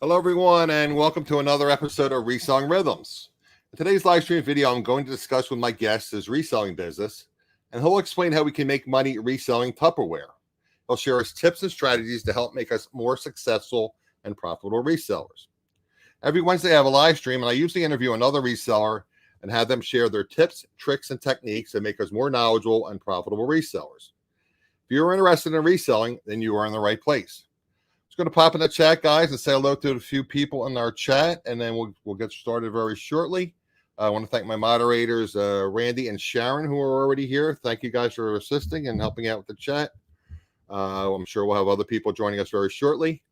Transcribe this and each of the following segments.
Hello, everyone, and welcome to another episode of Reselling Rhythms. In today's live stream video, I'm going to discuss with my guest his reselling business, and he'll explain how we can make money reselling Tupperware. He'll share his tips and strategies to help make us more successful and profitable resellers. Every Wednesday, I have a live stream, and I usually interview another reseller and have them share their tips, tricks, and techniques that make us more knowledgeable and profitable resellers. If you're interested in reselling, then you are in the right place. Just going to pop in the chat, guys, and say hello to a few people in our chat, and then we'll get started very shortly. I want to thank my moderators, Randy and Sharon, who are already here. Thank you guys for assisting and helping out with the chat. I'm sure we'll have other people joining us very shortly.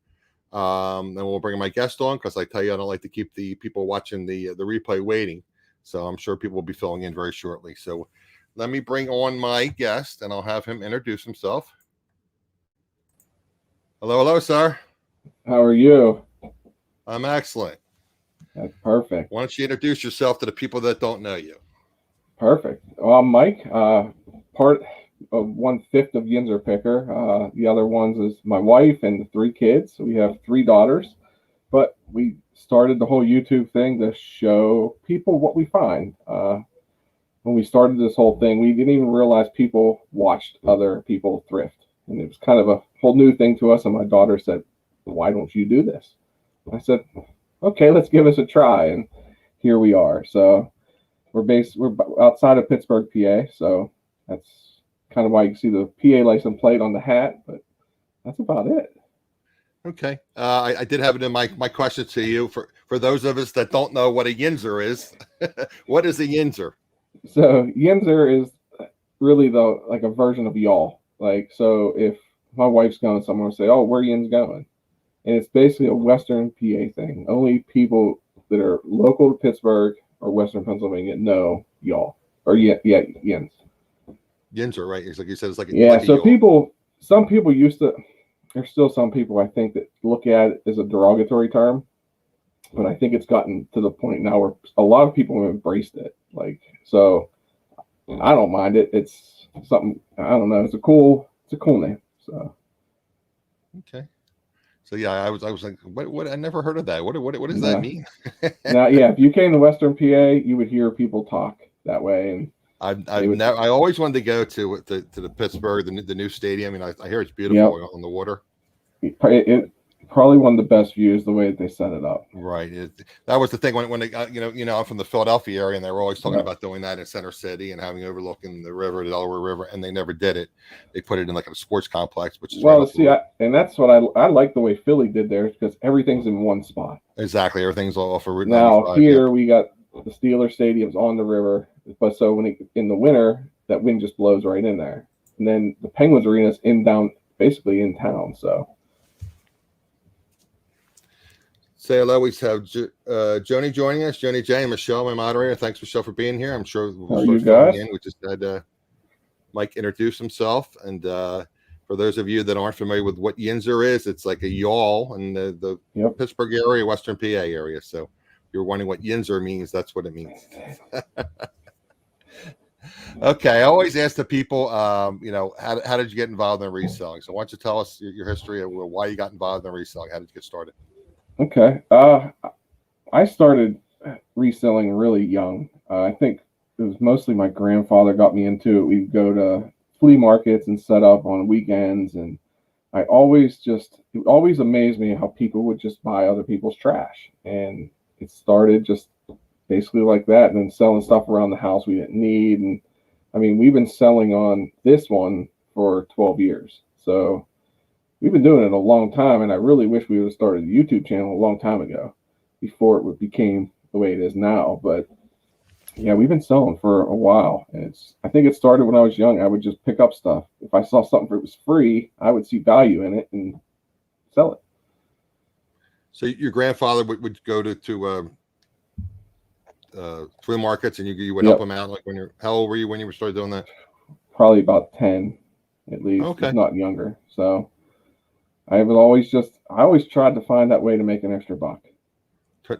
Then we'll bring my guest on because I tell you, I don't like to keep the people watching the replay waiting. So I'm sure people will be filling in very shortly. So let me bring on my guest, and I'll have him introduce himself. Hello, sir. How are you? I'm excellent. That's perfect. Why don't you introduce yourself to the people that don't know you? Perfect. Well, I'm Mike, part of 1/5 of Yinzer Picker. The other ones is my wife and the 3 kids. We have 3 daughters, but we started the whole YouTube thing to show people what we find. When we started this whole thing, we didn't even realize people watched other people thrift. And it was kind of a whole new thing to us. And my daughter said, "Why don't you do this?" And I said, "Okay, let's give us a try." And here we are. So we're outside of Pittsburgh, PA. So that's kind of why you can see the PA license plate on the hat. But that's about it. Okay. I did have it in my question to you. For those of us that don't know what a Yinzer is, what is a Yinzer? So Yinzer is really like a version of y'all. Like, so if my wife's going somewhere, I'll say, "Oh, where Yin's going?" And it's basically a Western PA thing. Only people that are local to Pittsburgh or Western Pennsylvania know y'all. Or Yin's. Yinzer, right? It's like you said, it's like so some people used to, there's still some people I think that look at it as a derogatory term, but I think it's gotten to the point now where a lot of people have embraced it. Like, so I don't mind it. It's something, I don't know. It's a cool name. So okay. So yeah, I was like, what? I never heard of that. What does that mean? Now, yeah, if you came to Western PA, you would hear people talk that way. And I always wanted to go to the Pittsburgh, the new stadium. I mean, I hear it's beautiful on the water. It probably one of the best views, the way that they set it up. Right. That was the thing when they got, I'm from the Philadelphia area, and they were always talking about doing that in Center City and having overlooking the river, the Delaware River, and they never did it. They put it in like a sports complex, which is and that's what I like the way Philly did theirs, because everything's in one spot. Exactly, everything's off of Route 95. Now here we got the Steelers stadiums on the river, but so in the winter, that wind just blows right in there, and then the Penguins arena's basically in town, so. Say hello. We have Joni joining us. Joni J and Michelle, my moderator. Thanks, Michelle, for being here. I'm sure we'll you guys? We just had Mike introduce himself. And for those of you that aren't familiar with what Yinzer is, it's like a yawl in the Pittsburgh area, Western PA area. So if you're wondering what Yinzer means, that's what it means. Okay. I always ask the people, how did you get involved in reselling? So why don't you tell us your history of why you got involved in reselling? How did you get started? Okay. I started reselling really young. I think it was mostly my grandfather got me into it. We'd go to flea markets and set up on weekends. And it always amazed me how people would just buy other people's trash. And it started just basically like that. And then selling stuff around the house we didn't need. And I mean, we've been selling on this one for 12 years. So we've been doing it a long time, and I really wish we would have started a YouTube channel a long time ago before it became the way it is now. But yeah, we've been selling for a while, and I think it started when I was young. I would just pick up stuff. If I saw something that was free, I would see value in it and sell it. So your grandfather would go to flea markets, and you would help him out. Like how old were you when you started doing that? Probably about 10, at least, if not younger. So I always tried to find that way to make an extra buck.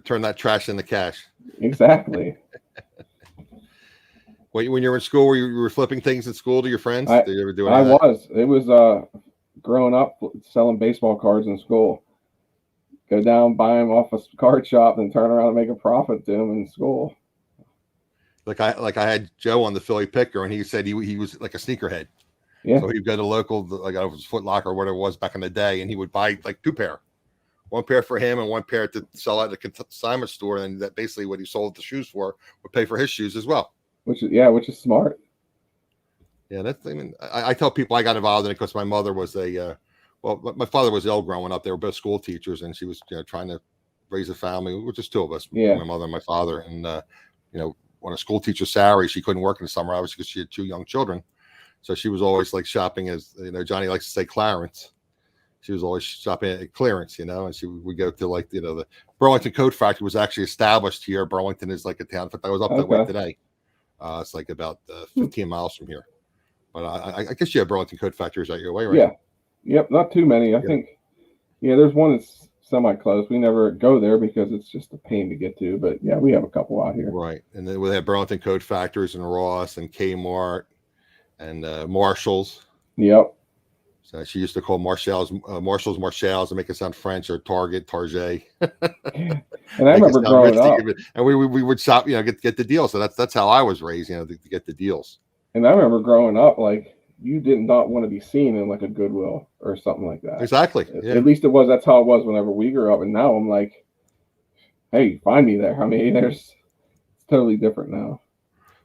Turn that trash into cash. Exactly. When you were in school, you were flipping things in school to your friends? Did you ever do it? It was growing up selling baseball cards in school. go down, buy them off a card shop, and turn around and make a profit to them in school. Like I had Joe on the Philly Picker, and he said he was like a sneakerhead. Yeah. So he'd go to local, like I was Foot Locker or whatever it was back in the day, and he would buy like 2 pair. 1 pair for him and 1 pair to sell at the consignment store, and that basically what he sold the shoes for would pay for his shoes as well. Which is smart. Yeah, that's. I mean, I tell people I got involved in it because my mother was my father was ill growing up. They were both school teachers, and she was trying to raise a family, which is 2 of us, my mother and my father, and on a school teacher's salary, she couldn't work in the summer obviously because she had 2 young children, so she was always like shopping, as Johnny likes to say, Clarence. She was always shopping at clearance, and we go to like the Burlington Coat Factory was actually established here. Burlington is like a town. In fact, I was up that way today. It's like about 15 miles from here. But I guess you have Burlington Coat Factories out your way, right? Yeah. Yep. Not too many. I think. Yeah, there's one that's semi-close. We never go there because it's just a pain to get to. But yeah, we have a couple out here. Right, and then we have Burlington Coat Factories and Ross and Kmart and Marshalls. Yep. So she used to call Marshalls and make it sound French, or Target, Target. And I remember growing up, and we would shop, get the deal. So that's how I was raised, to get the deals. And I remember growing up, like, you did not want to be seen in like a Goodwill or something like that. Exactly. Yeah. At least that's how it was whenever we grew up. And now I'm like, hey, find me there. I mean, it's totally different now.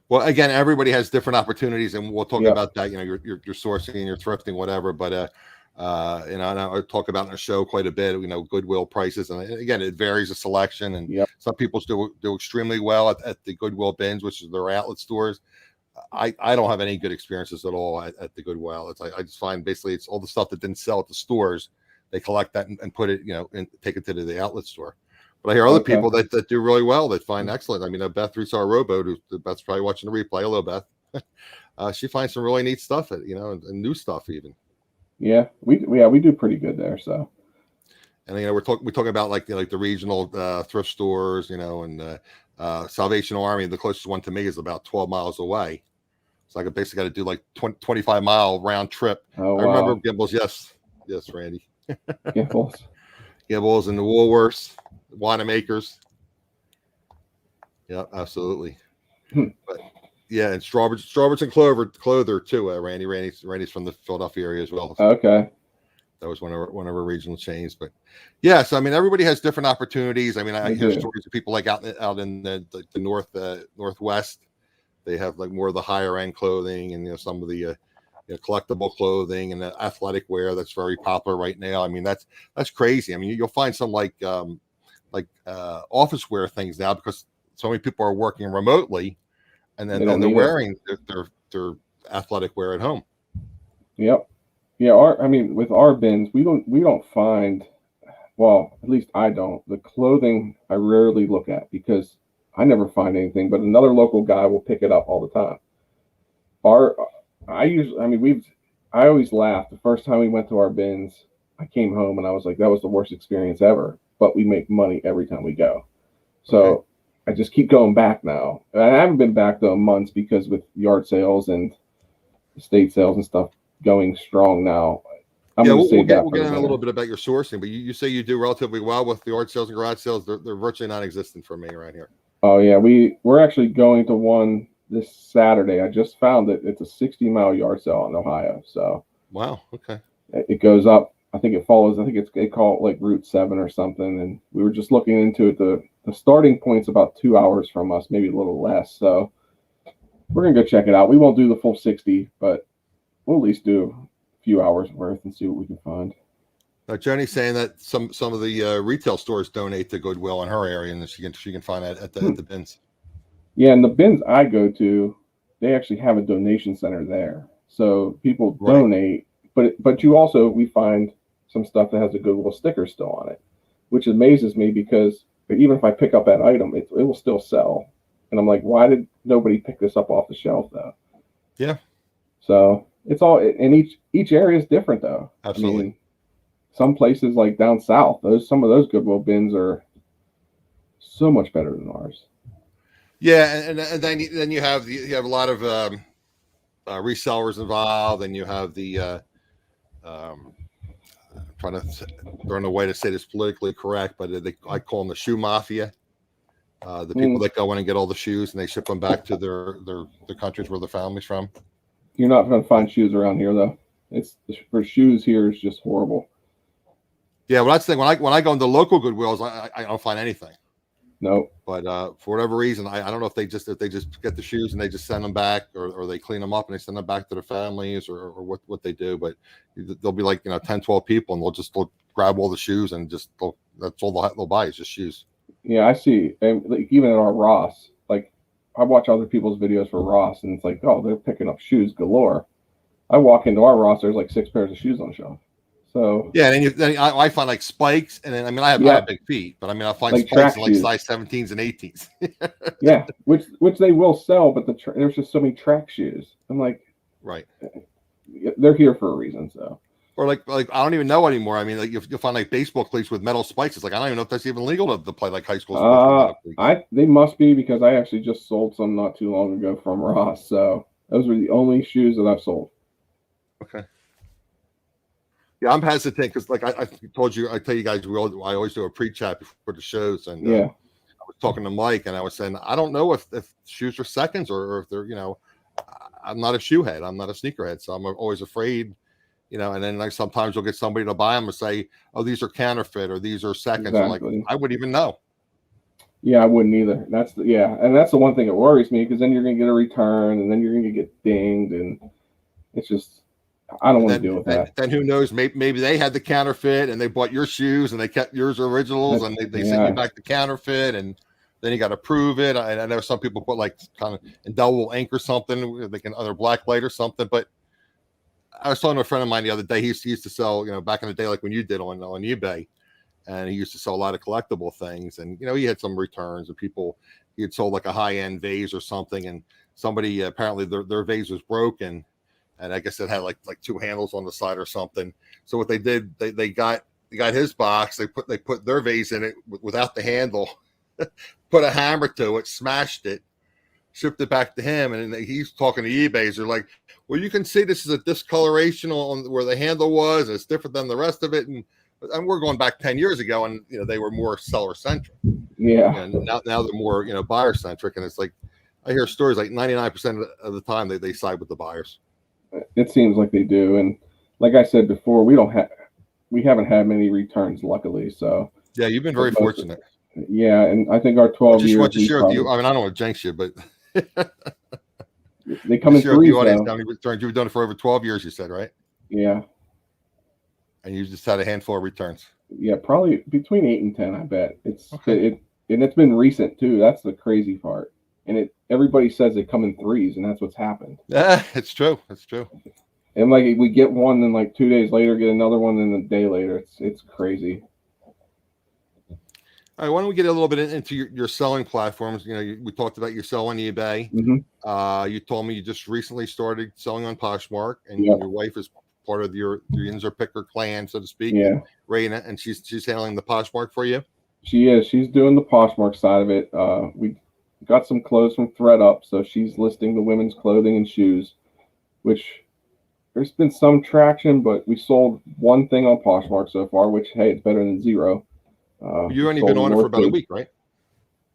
Well, again, everybody has different opportunities, and we'll talk about that. Your sourcing and your thrifting, whatever. But and I talk about in the show quite a bit. Goodwill prices, and again, it varies the selection. And some people do extremely well at the Goodwill bins, which is their outlet stores. I don't have any good experiences at all at the Goodwill outlets. I just find basically it's all the stuff that didn't sell at the stores. They collect that and put it, and take it to the outlet store. But I hear other people that do really well, that find excellent. I mean, Beth Rusar Rowboat, who's Beth's probably watching the replay. Hello, Beth. She finds some really neat stuff, and new stuff even. Yeah, we do pretty good there. So, and we're talking about like the regional thrift stores, and Salvation Army. The closest one to me is about 12 miles away, so I basically got to do like 25-mile round trip. Oh, I remember Gimbals. Yes, Randy. Gimbals and the Woolworths. Wanamakers. Yeah, absolutely. But yeah, and Strawberries and Clother too. Randy's from the Philadelphia area as well. So okay, that was one of our regional chains. But yeah, so I mean, everybody has different opportunities. I mean, I hear stories of people like out in the northwest. They have like more of the higher end clothing, and some of the collectible clothing and the athletic wear that's very popular right now. I mean, that's crazy. I mean, you'll find some like office wear things now, because so many people are working remotely, and then they're wearing their athletic wear at home. Yep. Yeah. With our bins, we don't find, well, at least I don't. The clothing I rarely look at because I never find anything, but another local guy will pick it up all the time. I always laugh. The first time we went to our bins, I came home and I was like, that was the worst experience ever. But we make money every time we go. So I just keep going back now. I haven't been back though in months, because with yard sales and estate sales and stuff going strong now. We'll get in a little bit about your sourcing, but you say you do relatively well with the yard sales and garage sales. They're virtually non-existent for me around here. Oh yeah, we're actually going to one this Saturday. I just found that it's a 60-mile yard sale in Ohio. So wow, okay. It goes up. I think it follows. They call it like Route 7 or something. And we were just looking into it. The starting point's about 2 hours from us, maybe a little less. So we're gonna go check it out. We won't do the full 60, but we'll at least do a few hours worth and see what we can find. Now, Jenny's saying that some of the retail stores donate to Goodwill in her area, and she can find that at the bins. Yeah, and the bins I go to, they actually have a donation center there, so people donate. But we find some stuff that has a Goodwill sticker still on it, which amazes me, because even if I pick up that item, it will still sell. And I'm like, why did nobody pick this up off the shelf though? Yeah. So it's all, and each area is different though. Absolutely. I mean, some places like down south, some of those Goodwill bins are so much better than ours. Yeah, and then you have a lot of resellers involved, and you have the I'm trying to throw in a way to say this politically correct, but I call them the shoe mafia. The people that go in and get all the shoes and they ship them back to their countries where their family's from. You're not going to find shoes around here though. It's for shoes here is just horrible. Yeah, well, that's the thing. When I go into local Goodwills, I don't find anything. No. But for whatever reason, I don't know if they just get the shoes and they just send them back, or they clean them up and they send them back to their families, or what they do. But they'll be like 10, 12 people, and they'll grab all the shoes and that's all they'll buy is just shoes. Yeah, I see. And like, even at our Ross, like I watch other people's videos for Ross, and it's like, oh, they're picking up shoes galore. I walk into our Ross, there's like 6 pairs of shoes on the shelf. So yeah, and then I find like spikes, and then I have big feet, but I find like spikes in like size 17s and 18s. Yeah, which they will sell, but there's just so many track shoes. I'm like, right, they're here for a reason. So, or like I don't even know anymore. Like you'll find like baseball cleats with metal spikes. It's like I don't even know if that's even legal to play like high school sports. They must be, because I actually just sold some not too long ago from Ross. So those were the only shoes that I've sold. Okay. Yeah, I'm hesitant because, like I tell you guys, I always do a pre-chat before the shows, and I was talking to Mike, and I was saying I don't know if shoes are seconds or if they're, I'm not a shoe head, I'm not a sneaker head, so I'm always afraid, And then like sometimes you'll get somebody to buy them and say, "Oh, these are counterfeit," or "These are seconds." Exactly. Like I wouldn't even know. Yeah, I wouldn't either. And that's the one thing that worries me, because then you're gonna get a return, and then you're gonna get dinged, and it's just. I don't want to deal with that. Then who knows? Maybe they had the counterfeit and they bought your shoes and they kept yours originals, and they sent you back the counterfeit, and then you got to prove it. I know some people put like kind of indelible ink or something, they can other black light or something. But I was talking to a friend of mine the other day. He used to sell, back in the day, like when you did on eBay, and he used to sell a lot of collectible things. And he had some returns, and he had sold like a high end vase or something, and somebody apparently their vase was broken. And I guess it had like 2 handles on the side or something. So what they did, they got his box. They put their vase in it without the handle, put a hammer to it, smashed it, shipped it back to him. And he's talking to eBay's. They're like, "Well, you can see this is a discoloration on where the handle was. It's different than the rest of it." And we're going back 10 years ago, and they were more seller centric. Yeah. And now they're more buyer centric. And it's like I hear stories like 99% of the time they side with the buyers. It seems like they do, and like I said before, we haven't had many returns, luckily. So yeah, you've been very fortunate. Yeah, and I think our 12 years. What you share with you? I don't want to jinx you, but they come in threes. You've done it for over 12 years, you said, right? Yeah. And you just had a handful of returns. Yeah, probably between 8 and 10. I bet it's and it's been recent too. That's the crazy part. And everybody says they come in threes, and that's what's happened. Yeah, it's true. It's true. And like we get one, then like 2 days later, get another one, then a day later. It's crazy. All right, why don't we get a little bit into your selling platforms? We talked about you sell on eBay. Mm-hmm. You told me you just recently started selling on Poshmark, and your wife is part of your Yinzer picker clan, so to speak. Yeah, Raina, and she's handling the Poshmark for you. She is. She's doing the Poshmark side of it. We got some clothes from ThreadUp, so she's listing the women's clothing and shoes, which there's been some traction, but we sold one thing on Poshmark so far, which, hey, it's better than zero. You've only been on it for about a week, right?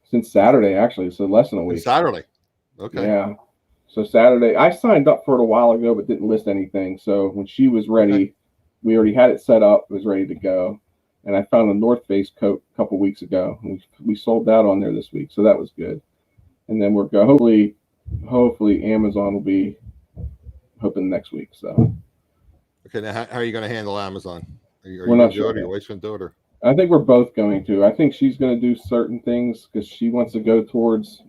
Since Saturday, actually, so less than a week. Saturday. Okay. Yeah. So Saturday, I signed up for it a while ago, but didn't list anything. So when she was ready, we already had it set up. It was ready to go. And I found a North Face coat a couple weeks ago. We sold that on there this week, so that was good. And then we're going. Hopefully, Amazon will be hoping next week. So. Okay, now how are you going to handle Amazon? We're not sure. Your wife's going to do it, or? I think we're both going to. I think she's going to do certain things because she wants to go towards.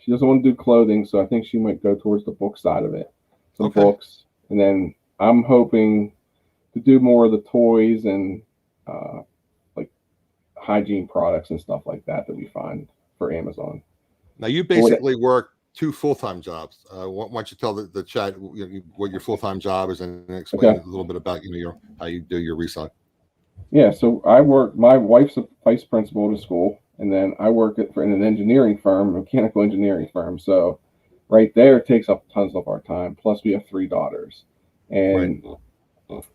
She doesn't want to do clothing, so I think she might go towards the book side of it. Some books, and then I'm hoping to do more of the toys and like hygiene products and stuff like that we find for Amazon. Now you basically work 2 full-time jobs. Why don't you tell the chat what your full-time job is and explain a little bit about how you do your reselling. Yeah, so I work. My wife's a vice principal at a school, and then I work in an engineering firm, a mechanical engineering firm. So right there, it takes up tons of our time. Plus, we have 3 daughters, and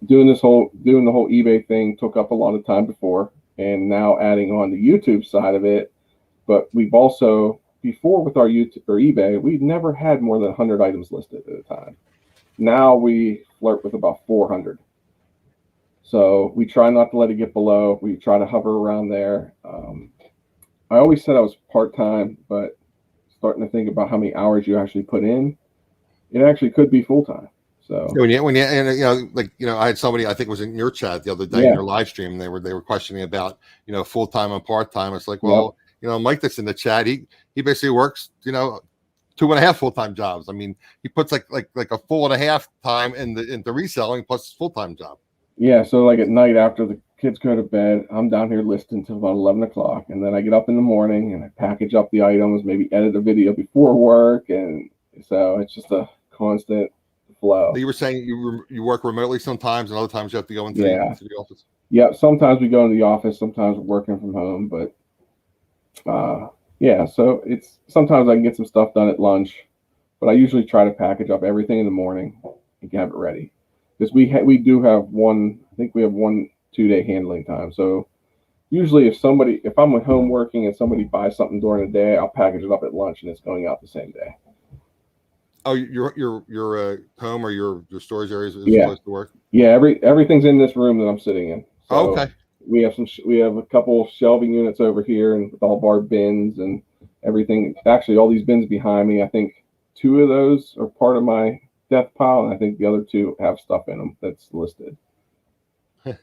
doing the whole eBay thing took up a lot of time before, and now adding on the YouTube side of it. But we've also, before with our YouTube or eBay, we never had more than 100 items listed at a time. Now we flirt with about 400. So we try not to let it get below. We try to hover around there. I always said I was part-time, but starting to think about how many hours you actually put in, it actually could be full-time. So when you and I had somebody, I think it was in your chat the other day in your live stream, and they were questioning about full-time and part-time. It's like, well, Mike that's in the chat, he basically works 2.5 full-time jobs. I mean, he puts like a full and a half time into reselling plus his full-time job. Yeah, so like at night after the kids go to bed, I'm down here listening till about 11 o'clock, and then I get up in the morning and I package up the items, maybe edit a video before work, and so it's just a constant flow. You were saying you work remotely sometimes, and other times you have to go into the office. Yeah, sometimes we go into the office, sometimes we're working from home, but so it's sometimes I can get some stuff done at lunch, but I usually try to package up everything in the morning and have it ready. Because we do have I think we have 1 2-day handling time. So usually if I'm at home working and somebody buys something during the day, I'll package it up at lunch and it's going out the same day. Oh, your home or your storage areas is supposed to work? Yeah, everything's in this room that I'm sitting in. So okay. We have a couple shelving units over here, and with all of our bins and everything. Actually, all these bins behind me, I think 2 of those are part of my death pile, and I think the other 2 have stuff in them that's listed. I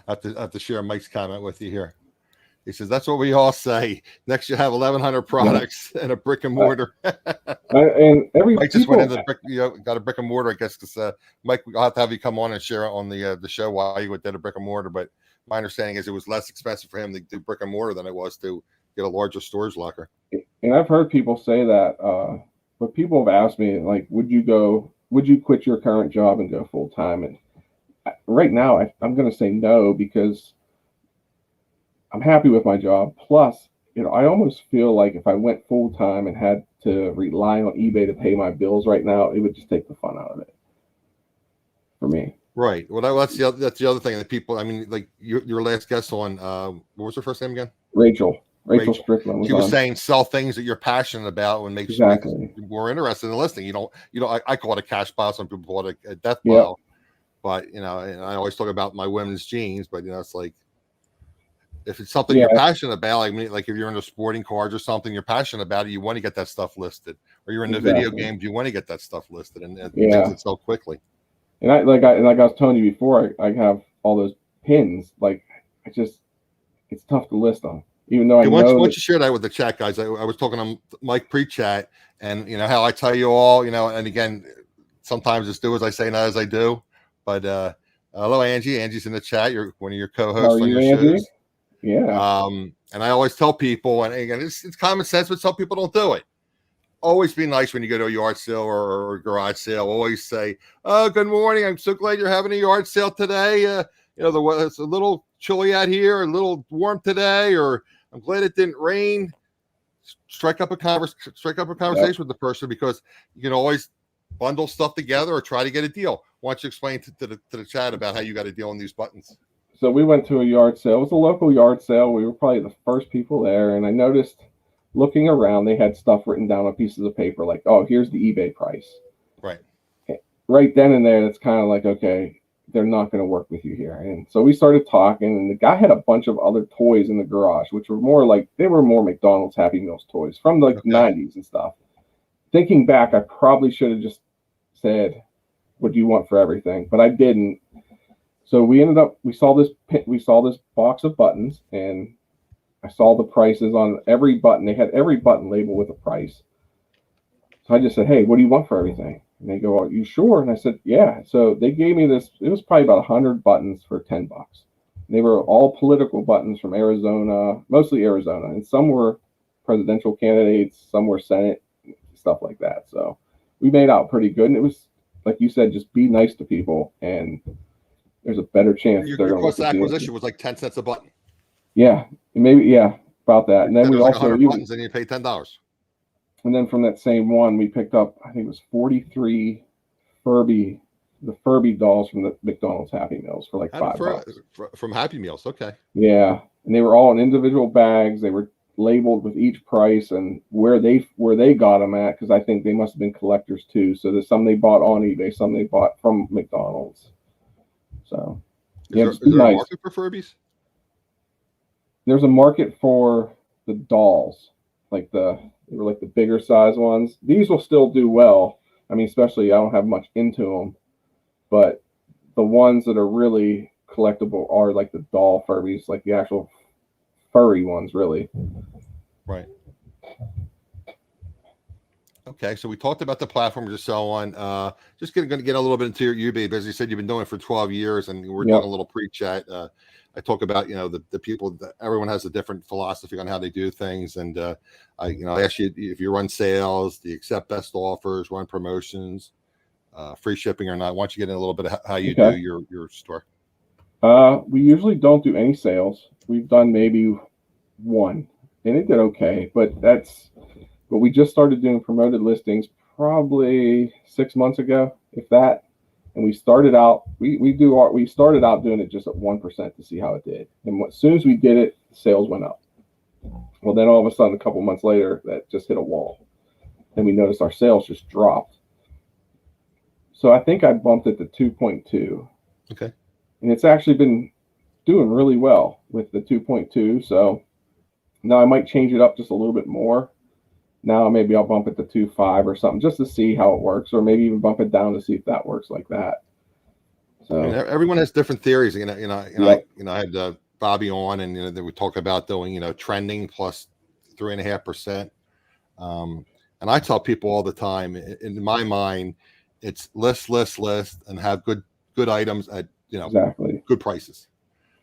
have to share Mike's comment with you here. He says, that's what we all say. Next, you have 1,100 products and a brick and mortar. And Mike just went into the brick, got a brick and mortar, I guess, because Mike, I'll have to have you come on and share it on the show why you did a brick and mortar. But my understanding is it was less expensive for him to do brick and mortar than it was to get a larger storage locker. And I've heard people say that, but people have asked me, like, would you quit your current job and go full time? And right now, I'm going to say no, because I'm happy with my job. Plus, I almost feel like if I went full time and had to rely on eBay to pay my bills right now, it would just take the fun out of it for me. Right. Well, that's the other thing that people. I mean, like your last guest on, what was her first name again? Rachel Strickland. She was saying sell things that you're passionate about and make sure people more interested in listing. I call it a cash pile. Some people call it a death pile. But and I always talk about my women's jeans. But it's like, if it's something you're passionate about, like if you're into sporting cards or something you're passionate about it, you want to get that stuff listed. Or you're into video games, you want to get that stuff listed, and things that sell quickly. And I was telling you before, I have all those pins. Like, it's tough to list them. Even though once you share that with the chat, guys, I was talking to Mike pre-chat, and how I tell you all, and again, sometimes it's do as I say, not as I do. But hello, Angie. Angie's in the chat. You're one of your co-hosts on your shows. Yeah. And I always tell people, and again, it's common sense, but some people don't do it. Always be nice when you go to a yard sale or a garage sale. Always say, "Oh, good morning. I'm so glad you're having a yard sale today. The weather, it's a little chilly out here, a little warm today, or I'm glad it didn't rain." Strike up a conversation with the person, because you can always bundle stuff together or try to get a deal. Why don't you explain to the chat about how you got a deal on these buttons? So we went to a yard sale. It was a local yard sale. We were probably the first people there, and I noticed, looking around, they had stuff written down on pieces of paper, like, "Oh, here's the eBay price." Right. Right then and there, it's kind of like, okay, they're not going to work with you here. And so we started talking, and the guy had a bunch of other toys in the garage, which were more McDonald's Happy Meals toys from the 90s and stuff. Thinking back, I probably should have just said, "What do you want for everything?" But I didn't. So we saw this box of buttons, and I saw the prices on every button. They had every button labeled with a price. So I just said, "Hey, what do you want for everything?" And they go, "Are you sure?" And I said, "Yeah." So they gave me this. It was probably about 100 buttons for $10. They were all political buttons from Arizona, mostly Arizona, and some were presidential candidates, some were Senate, stuff like that. So we made out pretty good. And it was, like you said, just be nice to people, and there's a better chance your cost of acquisition was like 10 cents a button. Yeah, maybe, about that. And then we also 100 buttons, and you pay $10. And then from that same one, we picked up, I think it was 43 Furby the Furby dolls from the McDonald's Happy Meals for like $5. From Happy Meals. Okay. Yeah, and they were all in individual bags. They were labeled with each price and where they got them at, because I think they must have been collectors too. So there's some they bought on eBay, some they bought from McDonald's. So is there a market for Furbies? There's a market for the dolls, they were like the bigger size ones. These will still do well. I mean, especially I don't have much into them, but the ones that are really collectible are like the doll Furbies, like the actual furry ones, really. Right. Okay, so we talked about the platforms and so on. Just going to get a little bit into your eBay business. You said you've been doing it for 12 years, and we're doing a little pre-chat. I talk about, the people that everyone has a different philosophy on how they do things. And I ask you if you run sales, do you accept best offers, run promotions, free shipping or not? Why don't you get in a little bit of how you do your store? We usually don't do any sales. We've done maybe one, and it did okay, but we just started doing promoted listings probably 6 months ago, if that. And we started out, we started out doing it just at 1% to see how it did. And as soon as we did it, sales went up. Well, then all of a sudden, a couple months later, that just hit a wall. And we noticed our sales just dropped. So I think I bumped it to 2.2. Okay. And it's actually been doing really well with the 2.2. So now I might change it up just a little bit more. Now maybe I'll bump it to 2.5 or something just to see how it works, or maybe even bump it down to see if that works like that. So everyone has different theories. I had Bobby on, and then we talk about doing trending plus 3.5%. And I tell people all the time, in my mind, it's list, and have good items at exactly good prices.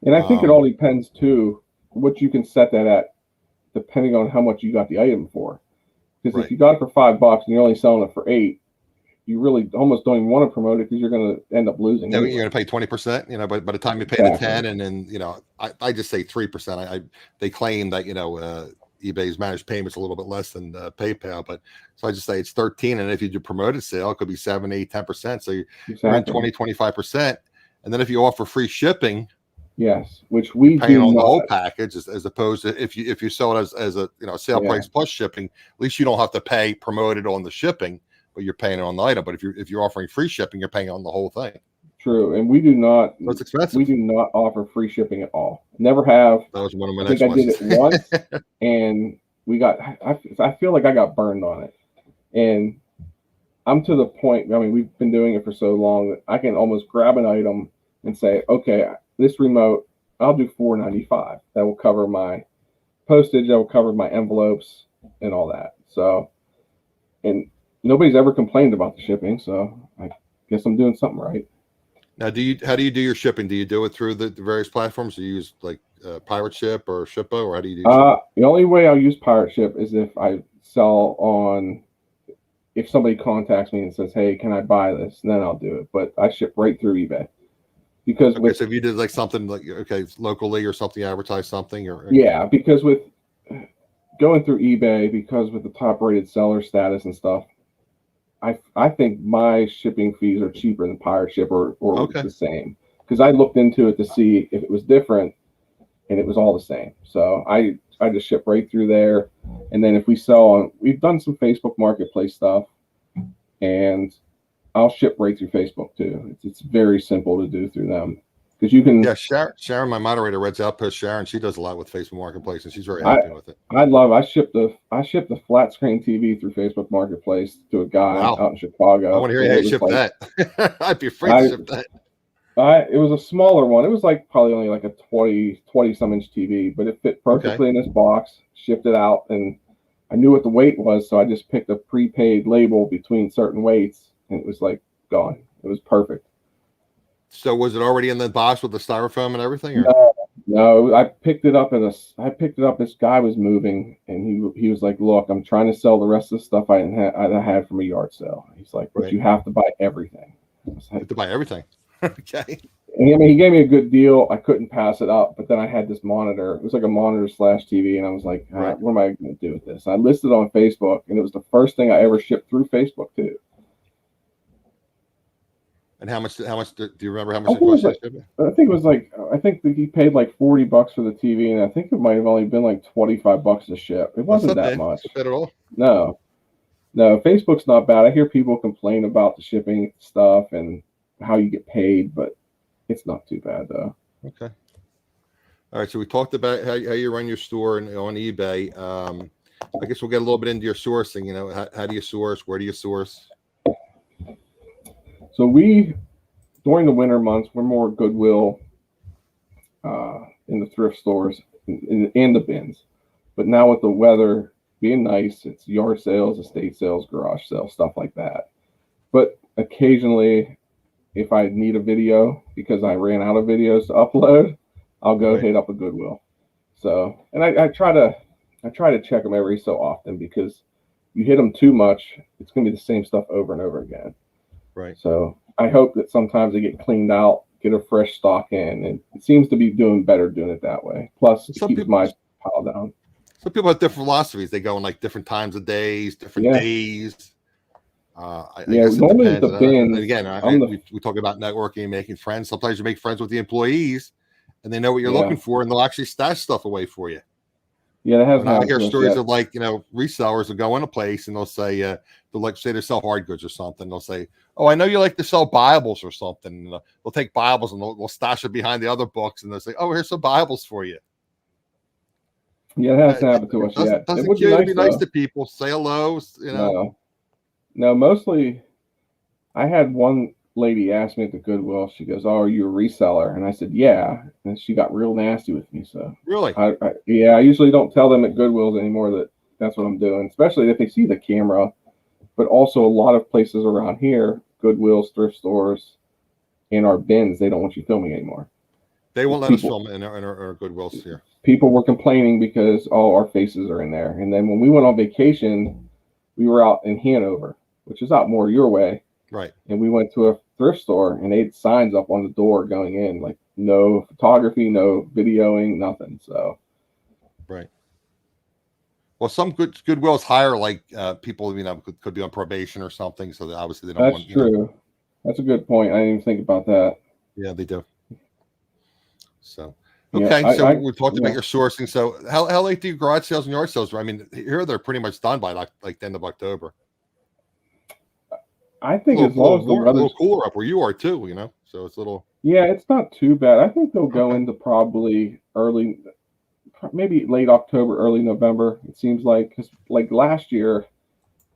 And I think it all depends too what you can set that at, depending on how much you got the item for. Because if you got it for $5 and you're only selling it for $8, you really almost don't even want to promote it, because you're going to end up losing. You're going to pay 20%, but by the time you pay the 10, and then I just say 3%. They claim that eBay's managed payments a little bit less than PayPal, but so I just say it's 13, and if you do promoted sale, it could be 7, 8, 10%. So you're in 20, 25%, and then if you offer free shipping. Yes, which we paying do on not. the whole package, as opposed to if you sell it as a sale price plus shipping, at least you don't have to pay promoted on the shipping, but you're paying it on the item. But if you're offering free shipping, you're paying on the whole thing. True, and we do not. That's expensive. We do not offer free shipping at all. Never have. That was one of my I next think ones. I did it once, and we got. I feel like I got burned on it, and I'm to the point. I mean, we've been doing it for so long that I can almost grab an item and say, okay, this remote, I'll do $4.95. That will cover my postage. That will cover my envelopes and all that. So, and nobody's ever complained about the shipping. So I guess I'm doing something right. Now, how do you do your shipping? Do you do it through the various platforms? Do you use like Pirate Ship or ShipPro, or how do you do? The only way I'll use Pirate Ship is if I sell on. If somebody contacts me and says, "Hey, can I buy this?" Then I'll do it. But I ship right through eBay. Because so if you did like something like locally or something, advertise something, or because with going through eBay, because with the top rated seller status and stuff, I think my shipping fees are cheaper than Pirate Ship or the same, because I looked into it to see if it was different, and it was all the same. So I just ship right through there, and then if we sell on, we've done some Facebook Marketplace stuff, and I'll ship right through Facebook too. It's very simple to do through them, because you can. Yeah, Sharon, my moderator, Red's Outpost. Sharon, she does a lot with Facebook Marketplace, and she's very happy with it. I shipped the flat screen TV through Facebook Marketplace to a guy out in Chicago. I want to hear how you ship that. I'd be afraid to ship that. It was a smaller one. It was probably only like a 20 some inch TV, but it fit perfectly in this box. Shipped it out, and I knew what the weight was, so I just picked a prepaid label between certain weights. And it was gone. It was perfect. So was it already in the box with the styrofoam and everything? Or? No, I picked it up This guy was moving, and he was like, "Look, I'm trying to sell the rest of the stuff I had from a yard sale." He's like, "But you have to buy everything." You have to buy everything. Okay. And I mean, he gave me a good deal. I couldn't pass it up, but then I had this monitor. It was like a monitor / TV, and I was like, "What am I going to do with this?" I listed it on Facebook, and it was the first thing I ever shipped through Facebook too. And how much? Do you remember how I much it think it was cost you like, to ship it? I think it was like, I think that he paid like $40 for the TV, and I think it might have only been like $25 to ship. It That's wasn't not that bad. much. Not bad at all. No, no, Facebook's not bad. I hear people complain about the shipping stuff and how you get paid, but it's not too bad though. Okay. All right. So we talked about how you run your store and on eBay. I guess we'll get a little bit into your sourcing. You know, how do you source? Where do you source? So during the winter months, we're more Goodwill in the thrift stores and the bins. But now with the weather being nice, it's yard sales, estate sales, garage sales, stuff like that. But occasionally, if I need a video because I ran out of videos to upload, I'll go hit up a Goodwill. So, and I try to check them every so often, because you hit them too much, it's going to be the same stuff over and over again. Right. So I hope that sometimes they get cleaned out, get a fresh stock in, and it seems to be doing better doing it that way. Plus, it keeps my pile down. Some people have different philosophies. They go in like different times of days, different days. I guess it normally depends. the bins. Again, we talk about networking and making friends. Sometimes you make friends with the employees, and they know what you're looking for, and they'll actually stash stuff away for you. Yeah, that has happened. I hear stories of, like, resellers will go in a place and they'll say, say they sell hard goods or something. They'll say, "Oh, I know you like to sell Bibles or something." And they'll take Bibles and they'll stash it behind the other books, and they'll say, "Oh, here's some Bibles for you." Yeah, it hasn't happened to us yet. Doesn't kill you to be nice to people. Say hello. No, mostly. I had one lady ask me at the Goodwill. She goes, "Oh, are you a reseller?" And I said, "Yeah." And she got real nasty with me. So really, I usually don't tell them at Goodwills anymore that that's what I'm doing, especially if they see the camera. But also a lot of places around here, Goodwills, thrift stores, and our bins, they don't want you filming anymore. They won't let us film in our Goodwills here. People were complaining because our faces are in there. And then when we went on vacation, we were out in Hanover, which is out more your way. Right. And we went to a thrift store, and they had signs up on the door going in, like no photography, no videoing, nothing. So. Right. Well, some Goodwills hire like people, could be on probation or something. So obviously they don't want. That's true. That's a good point. I didn't even think about that. Yeah, they do. So, okay. So we talked about your sourcing. So how late do your garage sales and yard sales? I mean, here they're pretty much done by like the end of October. I think as long as the weather's a little cooler up where you are too, so it's a little. Yeah, it's not too bad. I think they'll go into probably maybe late October, early November. It seems like, because like last year,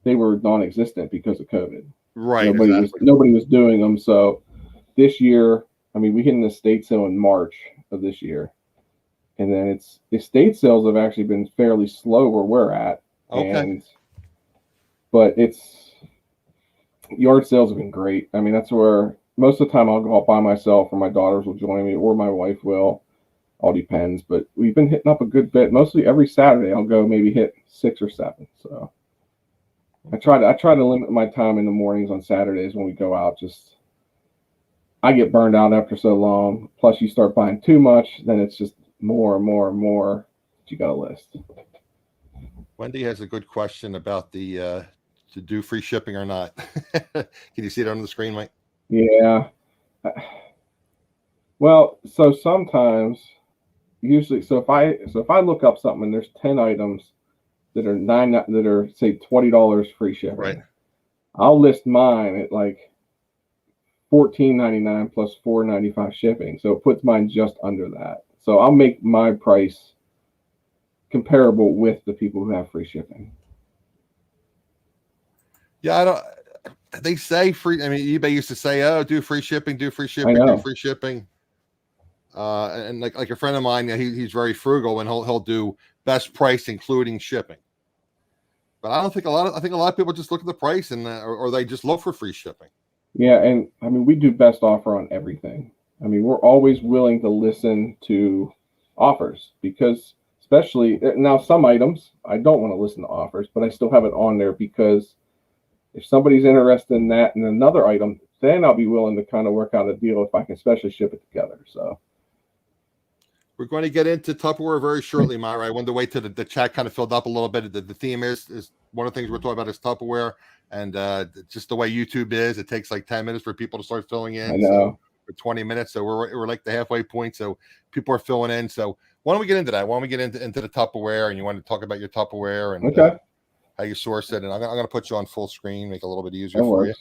they were non-existent because of COVID. Right. Nobody was doing them. So this year, we hit an estate sale in March of this year, and then estate sales have actually been fairly slow where we're at. Okay. But yard sales have been great. That's where most of the time I'll go out by myself, or my daughters will join me, or my wife will. All depends. But we've been hitting up a good bit. Mostly every Saturday I'll go maybe hit 6 or 7. So I try to limit my time in the mornings on Saturdays when we go out. I get burned out after so long. Plus, you start buying too much, then it's just more and more and more that you got to list. Wendy has a good question about the to do free shipping or not. Can you see it on the screen, Mike? Yeah. Well, so sometimes, usually, so if I look up something and there's 10 items that are say $20 free shipping, right? I'll list mine at like $14.99 plus $4.95 shipping, so it puts mine just under that. So I'll make my price comparable with the people who have free shipping. Yeah, I don't. They say free. eBay used to say, "Oh, do free shipping, do free shipping, do free shipping." And like a friend of mine, he's very frugal, and he'll do best price including shipping. But I think a lot of people just look at the price and or they just look for free shipping. Yeah, and we do best offer on everything. We're always willing to listen to offers, because especially now some items I don't want to listen to offers, but I still have it on there because if somebody's interested in that and another item, then I'll be willing to kind of work out a deal if I can especially ship it together. So We're going to get into Tupperware very shortly, Myra. I wanted to wait till the chat kind of filled up a little bit. The theme is one of the things we're talking about is Tupperware, and just the way YouTube is, it takes like 10 minutes for people to start filling in. I know. So for 20 minutes, so we're like the halfway point. So people are filling in. So why don't we get into that? Why don't we get into the Tupperware, and you want to talk about your Tupperware and how you source it? And I'm going to put you on full screen, make it a little bit easier for you.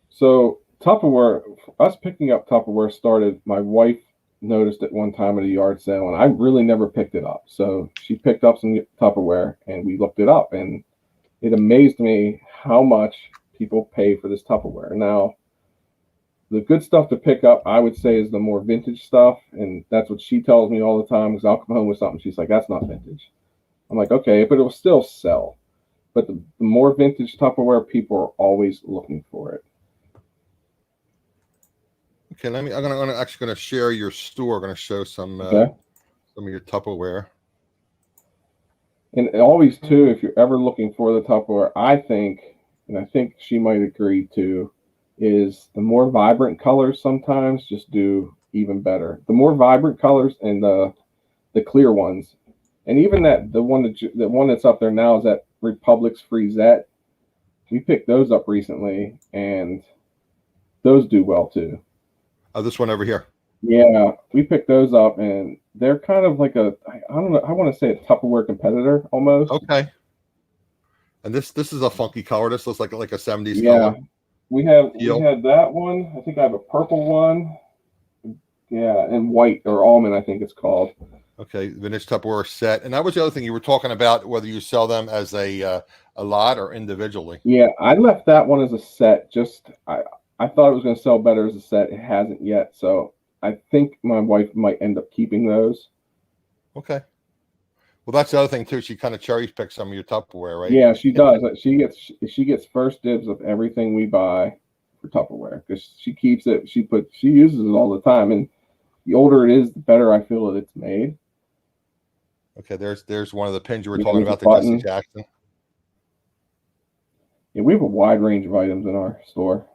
So Tupperware, us picking up Tupperware started. My wife noticed it one time at a yard sale, and I really never picked it up. So she picked up some Tupperware, and we looked it up, and it amazed me how much people pay for this Tupperware. Now, the good stuff to pick up, I would say, is the more vintage stuff, and that's what she tells me all the time, because I'll come home with something. She's like, that's not vintage. I'm like, okay, but it will still sell. But the more vintage Tupperware, people are always looking for it. Okay, I'm actually going to share your store. I'm going to show some of your Tupperware. And always, too, if you're ever looking for the Tupperware, I think, and I think she might agree too, is the more vibrant colors sometimes just do even better. The more vibrant colors and the clear ones, and even the one that's up there now is that Republic's Freezette. We picked those up recently, and those do well too. Oh, this one over here. Yeah, we picked those up, and they're kind of like I don't know, I want to say a Tupperware competitor almost. Okay. And this is a funky color. This looks like a 70s Yeah, color. we had that one. I think I have a purple one. Yeah, and white or almond, I think it's called. Okay, vintage Tupperware set. And that was the other thing you were talking about, whether you sell them as a lot or individually. Yeah, I left that one as a set. I thought it was going to sell better as a set. It hasn't yet, so I think my wife might end up keeping those. Okay. Well, that's the other thing too. She kind of cherry picks some of your Tupperware, right? Yeah, she does. She gets first dibs of everything we buy for Tupperware because she keeps it. She uses it all the time, and the older it is, the better I feel that it's made. Okay, there's one of the pins you were talking about, the Jesse Jackson. Yeah, we have a wide range of items in our store.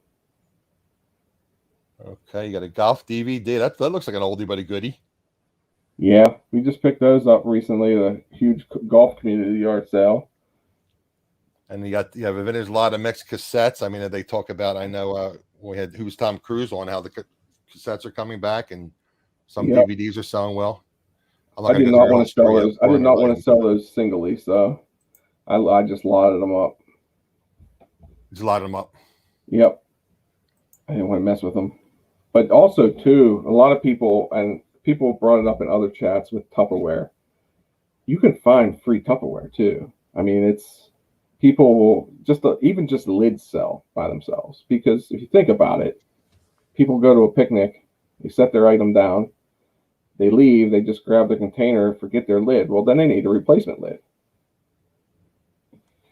Okay, you got a golf DVD. That looks like an oldie but a goodie. Yeah, we just picked those up recently. A huge golf community yard sale. And you have a vintage lot of mixed cassettes. I mean, they talk about. I know we had who's Tom Cruise on how the cassettes are coming back, and some DVDs are selling well. I did not want to sell those. I did not want to sell those singly, so I just lotted them up. Just lotted them up. Yep. I didn't want to mess with them. But also, too, a lot of people brought it up in other chats with Tupperware. You can find free Tupperware, too. I mean, it's people will even just lids sell by themselves. Because if you think about it, people go to a picnic, they set their item down, they leave, they just grab the container, forget their lid. Well, then they need a replacement lid.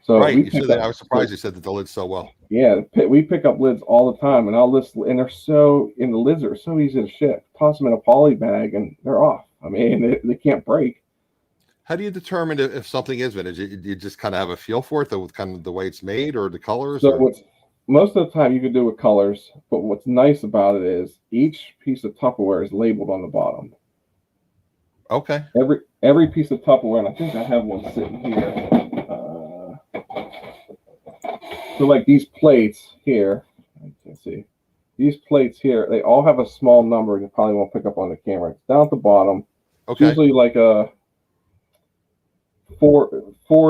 So right, you said that. I was surprised you said that the lids so well. Yeah, we pick up lids all the time, and the lids are so easy to ship. Toss them in a poly bag, and they're off. I mean, they can't break. How do you determine if something is vintage? Do you just kind of have a feel for it, with kind of the way it's made or the colors? So most of the time you can do with colors, but what's nice about it is each piece of Tupperware is labeled on the bottom. Okay. Every piece of Tupperware, and I think I have one sitting here. So like these plates here, I can see these plates here, they all have a small number you probably won't pick up on the camera. It's down at the bottom. Okay. It's usually like a 4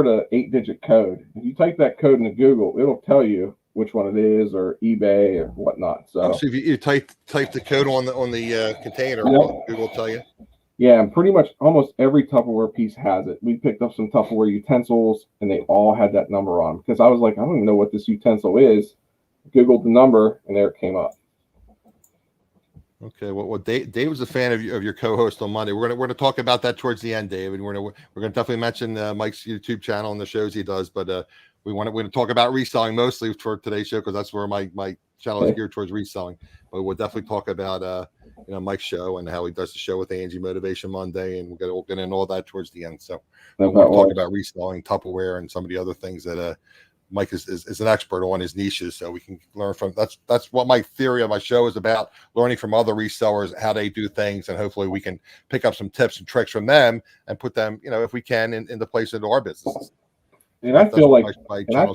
to 8 digit code. If you type that code into Google, it'll tell you which one it is, or eBay or whatnot. So if you type the code on the container, Google will tell you. Yeah, and pretty much almost every Tupperware piece has it. We picked up some Tupperware utensils, and they all had that number on. Because I was like, I don't even know what this utensil is. Googled the number, and there it came up. Okay, well, Dave was a fan of your co-host on Monday. We're gonna talk about that towards the end, Dave, and we're gonna definitely mention Mike's YouTube channel and the shows he does. But we're gonna talk about reselling mostly for today's show because that's where my channel is geared towards reselling. But we'll definitely talk about Mike's show and how he does the show with Angie Motivation Monday, and we'll get into all that towards the end. So we'll talk about reselling Tupperware and some of the other things that Mike is an expert on his niches, so we can learn from. That's what my theory of my show is about: learning from other resellers how they do things, and hopefully we can pick up some tips and tricks from them and put them, if we can, in the place into our businesses. And I feel like, our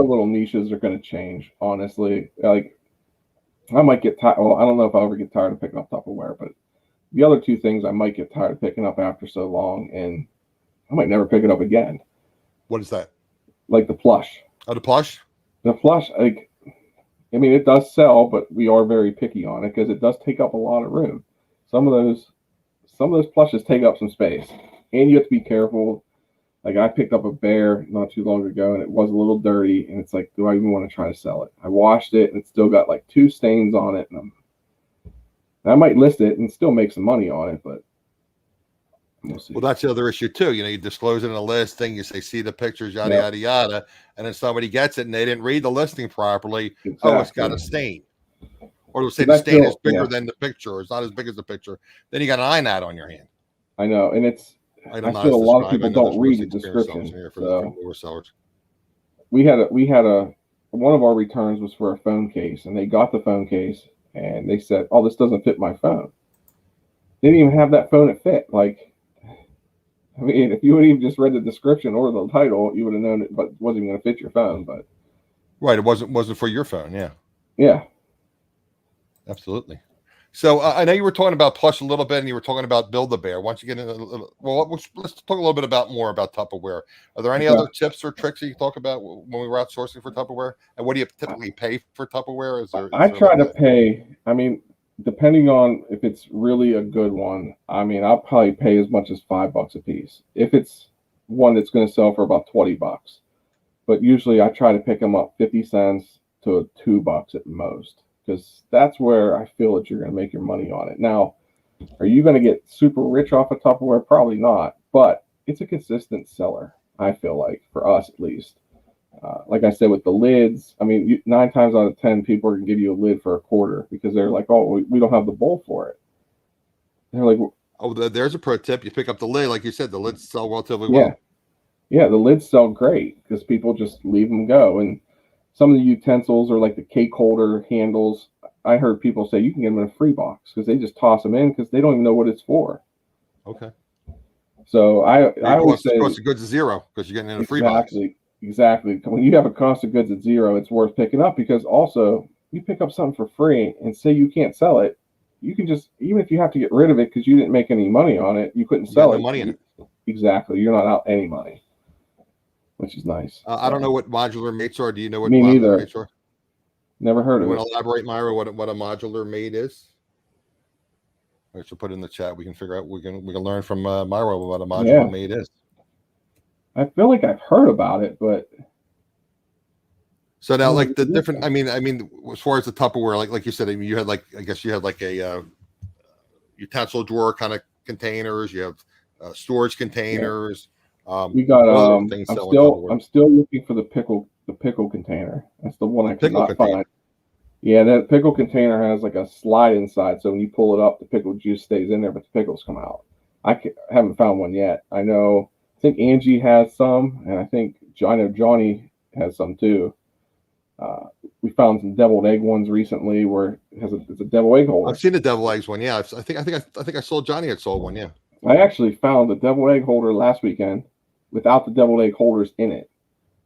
little niches are going to change. Honestly, like I might get tired. Well, I don't know if I'll ever get tired of picking up Tupperware, but the other two things I might get tired of picking up after so long, and I might never pick it up again. What is that? Like the Plush. Oh, the Plush? The Plush, like, I mean, it does sell, but we are very picky on it because it does take up a lot of room. Some of those plushes take up some space, and you have to be careful. Like I picked up a bear not too long ago, and it was a little dirty, and it's like, do I even want to try to sell it? I washed it, and it's still got like 2 stains on it, and I might list it and still make some money on it, but we'll see. Well, that's the other issue too. You disclose it in a listing, you say, see the pictures, yada, yada, yada. And then somebody gets it and they didn't read the listing properly. Exactly. Oh, it's got a stain. Or they'll say the stain is bigger than the picture, or it's not as big as the picture. Then you got an eye gnat on your hand. I know. And I feel a lot of people don't read the description. We had one of our returns was for a phone case, and they got the phone case and they said, oh, this doesn't fit my phone. They didn't even have that phone that fit. Like, I mean, if you would even just read the description or the title, you would have known it wasn't even going to fit your phone. But right, it wasn't for your phone. Yeah, absolutely. So I know you were talking about Plush a little bit, and you were talking about Build-A-Bear. Why don't you get into let's talk a little bit more about Tupperware. Are there any other tips or tricks that you talk about when we were outsourcing for Tupperware? And what do you typically pay for Tupperware? I try to pay. I mean, depending on if it's really a good one, I mean, I'll probably pay as much as $5 a piece. If it's one that's going to sell for about $20, but usually I try to pick them up 50 cents to $2 at most, because that's where I feel that you're going to make your money on it. Now, are you going to get super rich off of Tupperware? Probably not, but it's a consistent seller. I feel like, for us at least. Like I said, with the lids, I mean, 9 times out of 10, people are going to give you a lid for a quarter because they're like, oh, we don't have the bowl for it. And they're like, oh, there's a pro tip. You pick up the lid. Like you said, the lids sell relatively well. Yeah, the lids sell great because people just leave them go. And some of the utensils are like the cake holder handles. I heard people say you can get them in a free box because they just toss them in because they don't even know what it's for. Okay. So I always say cost of goods is zero because you're getting in a free box. Exactly. When you have a cost of goods at zero, it's worth picking up, because also you pick up something for free and say you can't sell it, you can just, even if you have to get rid of it because you didn't make any money on it, you couldn't sell it. Money in it. Exactly. You're not out any money, which is nice. I don't know what modular mates are. Do you know what modular mates are? Never heard of it. You want to elaborate, Myra, what a modular mate is? I should put it in the chat. We can figure out. We can learn from Myra what a modular mate is. I feel like I've heard about it, but so now, like the different. I mean, as far as the Tupperware, like you said, I mean, you had like, I guess you had like a utensil drawer kind of containers. You have storage containers. We got. I'm still looking for the pickle container. That's the one I could not find. Yeah, that pickle container has like a slide inside, so when you pull it up, the pickle juice stays in there, but the pickles come out. I haven't found one yet. I think Angie has some, and I know Johnny has some too. We found some deviled egg ones recently where it's a deviled egg holder. I've seen the deviled eggs one. Yeah, I think I saw Johnny had sold one. Yeah, I actually found the deviled egg holder last weekend without the deviled egg holders in it,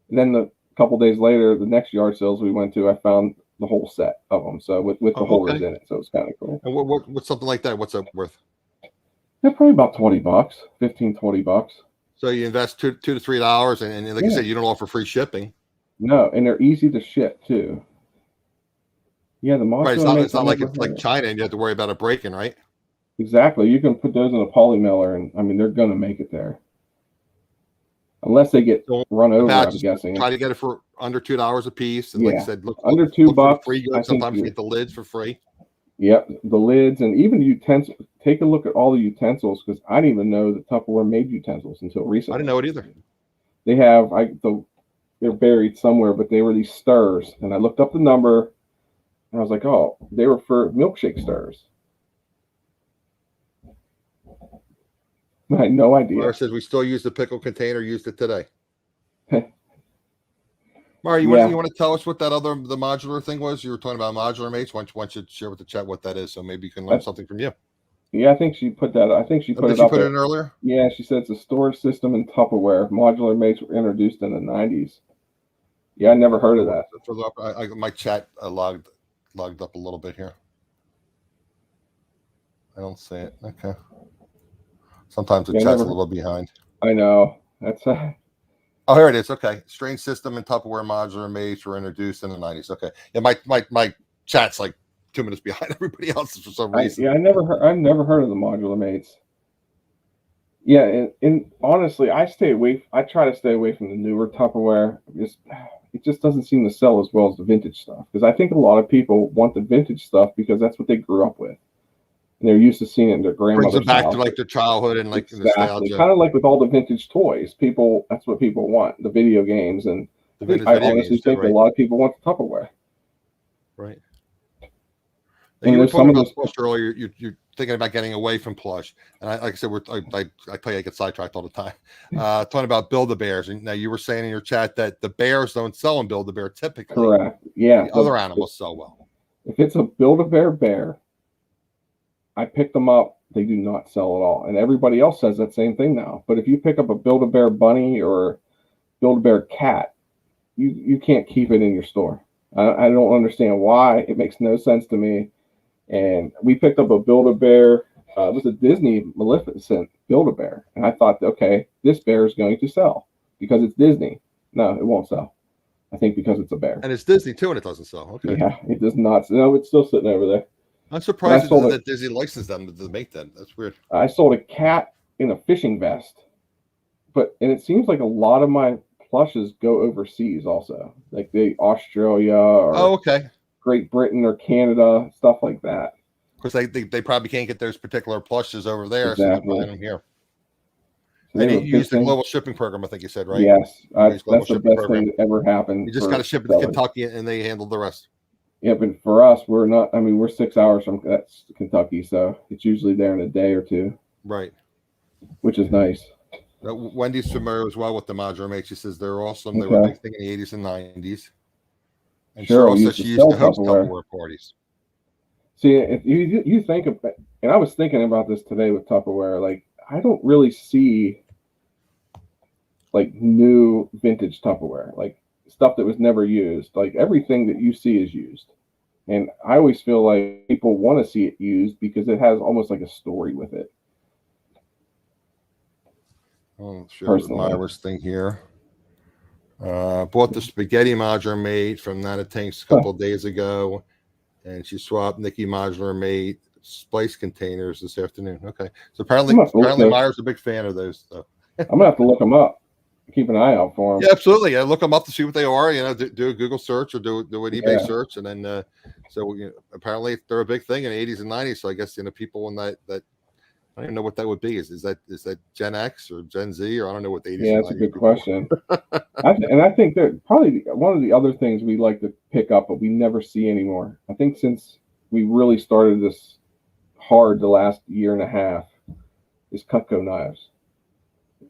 and then a couple days later, the next yard sales we went to, I found the whole set of them. So with the holders in it, so it's kind of cool. And what's something like that? What's that worth? They're probably about $20, $15-$20. So you invest $2 to $3, and like you said, you don't offer free shipping. No, and they're easy to ship too. Yeah, the modular. Right, it's not like it's like China, and you have to worry about it breaking, right? Exactly. You can put those in a poly miller, and I mean they're gonna make it there, unless they get run over. I'm guessing. Try to get it for under $2 a piece, and like I said, look under $2. Free goods. Sometimes you get the lids for free. Yep, the lids and even utensils. Take a look at all the utensils, because I didn't even know that Tupperware made utensils until recently. I didn't know it either. They have they're buried somewhere, but they were these stirrers, and I looked up the number, and I was like, oh, they were for milkshake stirrers. I had no idea. Laura says we still use the pickle container. Used it today. Mario, Yeah, you want to tell us what the modular thing was? You were talking about modular mates. Why don't you share with the chat what that is, so maybe you can learn that's, something from you. yeah. I think she put that. I think she Oh, put did it she up. put it in earlier? Yeah, she said it's a storage system in Tupperware. Modular mates were introduced in the 90s. Yeah, I never heard of that. My chat logged up a little bit here. I don't see it. Okay. Sometimes the chat's a little behind. I know. That's Oh, here it is. Okay. Strange system and Tupperware modular mates were introduced in the 90s. Okay. Yeah, my chat's like 2 minutes behind everybody else for some reason. I've never heard of the modular mates. Yeah, and honestly, I try to stay away from the newer Tupperware. It just doesn't seem to sell as well as the vintage stuff. Because I think a lot of people want the vintage stuff because that's what they grew up with. And they're used to seeing it in their grandmother's Brings them back house. to like their childhood and like Exactly. nostalgia. Kind of like with all the vintage toys. That's what people want, the video games. And I honestly think a lot of people want the Tupperware. Right. And you were there's talking about Plush earlier. You're thinking about getting away from Plush, and like I said, I tell you, I get sidetracked all the time. Talking about Build-A-Bears, and now you were saying in your chat that the bears don't sell in Build-A-Bear typically. Correct. Yeah. The other animals sell well. If it's a Build-A-Bear bear, I picked them up. They do not sell at all, and everybody else says that same thing now. But if you pick up a Build-A-Bear bunny or Build-A-Bear cat, you can't keep it in your store. I don't understand why. It makes no sense to me. And we picked up a Build-A-Bear. It was a Disney Maleficent Build-A-Bear. And I thought, okay, this bear is going to sell because it's Disney. No, it won't sell. I think because it's a bear. And it's Disney too, and it doesn't sell. Okay. Yeah, it does not. No, it's still sitting over there. I'm surprised that Disney licensed them to make them. That's weird. I sold a cat in a fishing vest. And it seems like a lot of my plushes go overseas also. Like Australia or Great Britain or Canada, stuff like that. Because they probably can't get those particular plushes over there, exactly. So they're buying them here. So and you use the global shipping program, I think you said, right? Yes, that's the best thing that ever happened. You just got to ship it to Kentucky, and they handle the rest. Yeah, but for us, we're not. I mean, we're 6 hours from Kentucky, so it's usually there in a day or two. Right. Which is nice. Wendy's familiar as well with the modular mates. She says they're awesome. They were a big thing in the 80s and 90s. And Cheryl says she used to host Tupperware parties. See, if you think of it, and I was thinking about this today with Tupperware, like I don't really see like new vintage Tupperware, like stuff that was never used. Like everything that you see is used. And I always feel like people want to see it used because it has almost like a story with it. Oh, sure. Myra's thing here. Bought the spaghetti modular mate from Nana Tanks a couple of days ago, and she swapped Nikki modular mate splice containers this afternoon. Okay, so apparently Myra's a big fan of those. So. I'm gonna have to look them up. Keep an eye out for them. Yeah, absolutely. Yeah, look them up to see what they are. You know, do a Google search or do an eBay search, and then apparently they're a big thing in the 80s and 90s. So I guess people in that I don't even know what that would be. Is that Gen X or Gen Z or I don't know what the 80s. Yeah, that's a good question. I think that probably one of the other things we like to pick up, but we never see anymore. I think since we really started this hard the last year and a half, is Cutco knives.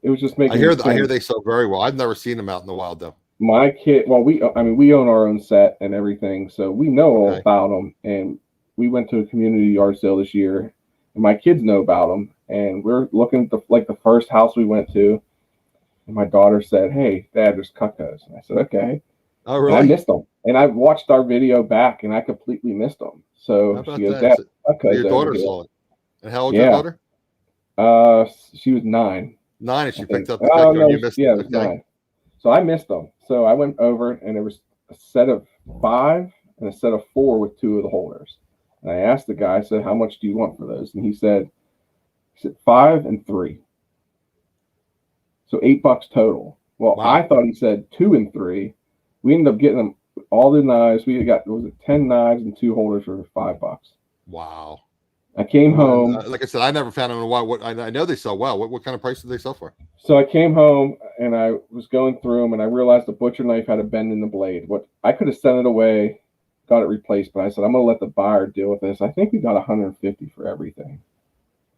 It was just making. I hear they sell very well. I've never seen them out in the wild though. My kid, we own our own set and everything, so we know all about them. And we went to a community yard sale this year. My kids know about them, and we're looking at the first house we went to, and my daughter said, "Hey, Dad, there's Cutcos." And I said, "Okay." Oh, really? And I missed them, and I watched our video back, and I completely missed them. So she goes, "Dad, Cutcos." Your daughter saw it. And how old is your daughter? She was 9. 9, and she picked up the Cutco, and you missed it was 9. So I missed them. So I went over, and there was a set of 5 and a set of 4 with 2 of the holders. And I asked the guy, I said, "How much do you want for those?" And he said 5 and 3. So $8 total. Well, wow. I thought he said 2 and 3. We ended up getting them all the knives. We got 10 knives and 2 holders for $5. Wow. I came home. Like I said, I never found them in a while. I know they sell well. What kind of price did they sell for? So I came home and I was going through them, and I realized the butcher knife had a bend in the blade. What I could have sent it away, got it replaced, but I said I'm going to let the buyer deal with this. I think we got $150 for everything.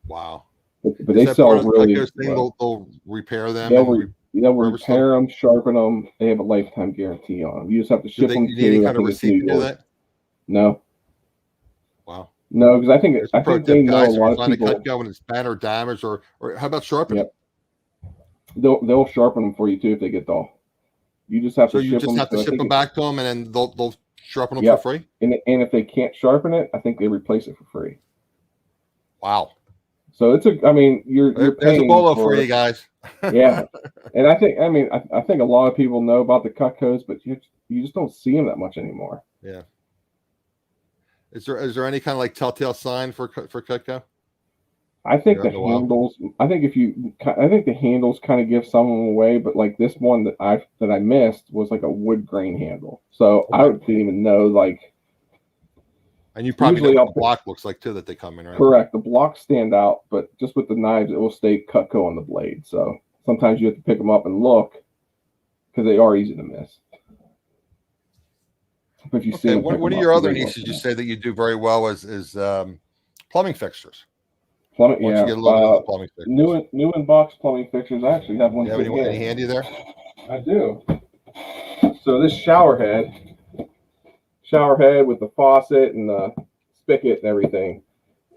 Wow! But they sell really well. They'll repair them. They'll Forever Still? repair them, sharpen them. They have a lifetime guarantee on them. You just have to Do ship they them you need any to, I kind of think it's New receipt to do York. that? No, Wow. no, because There's a I pro think they tip, know a guys. If lot you of find a people. Cutco and it's bad or damaged, or how about sharpening? Yep, they'll sharpen them for you too if they get dull. You just have So to you ship just them have to to, I ship think them it's, back to them, and then they'll sharpen them for yep. free. And if they can't sharpen it, I think they replace it for free. Wow. So I mean, you're There's a paying bolo for you for, guys. yeah. And I think, I think a lot of people know about the Cutcos, but you just don't see them that much anymore. Yeah. Is there any kind of like telltale sign for Cutco? I think the In the wild? handles. I think the handles kind of give some of them away, but like this one that I missed was like a wood grain handle, so I Okay. didn't even know. Like, And you probably know usually what I'll the block looks like too that they come in, right? correct, the blocks stand out, but just with the knives, it will stay Cutco on the blade. So sometimes you have to pick them up and look because they are easy to miss. But if you see Okay. them, pick What them are up. your You other gotta look niches for you that. say that you do very well is plumbing fixtures? Plumbing, Why don't you yeah. get a little bit into plumbing fixtures? New in box plumbing fixtures. I actually have You one have sitting any here. handy there? I do. So this shower head with the faucet and the spigot and everything.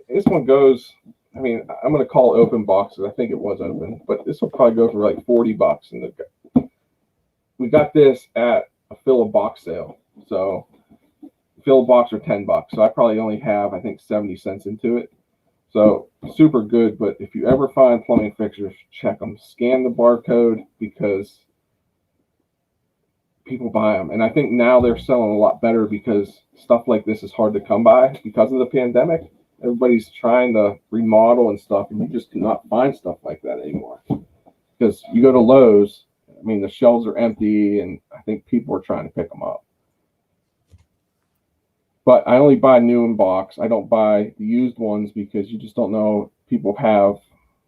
This one goes, I'm going to call it open boxes. I think it was open, but this will probably go for like $40. And we got this at a fill a box sale. So fill a box are $10. So I probably only have, I think, 70 cents into it. So super good. But if you ever find plumbing fixtures, check them. Scan the barcode because people buy them. And I think now they're selling a lot better because stuff like this is hard to come by because of the pandemic. Everybody's trying to remodel and stuff, and you just cannot find stuff like that anymore. Because you go to Lowe's, the shelves are empty, and I think people are trying to pick them up. But I only buy new in box. I don't buy the used ones because you just don't know. People have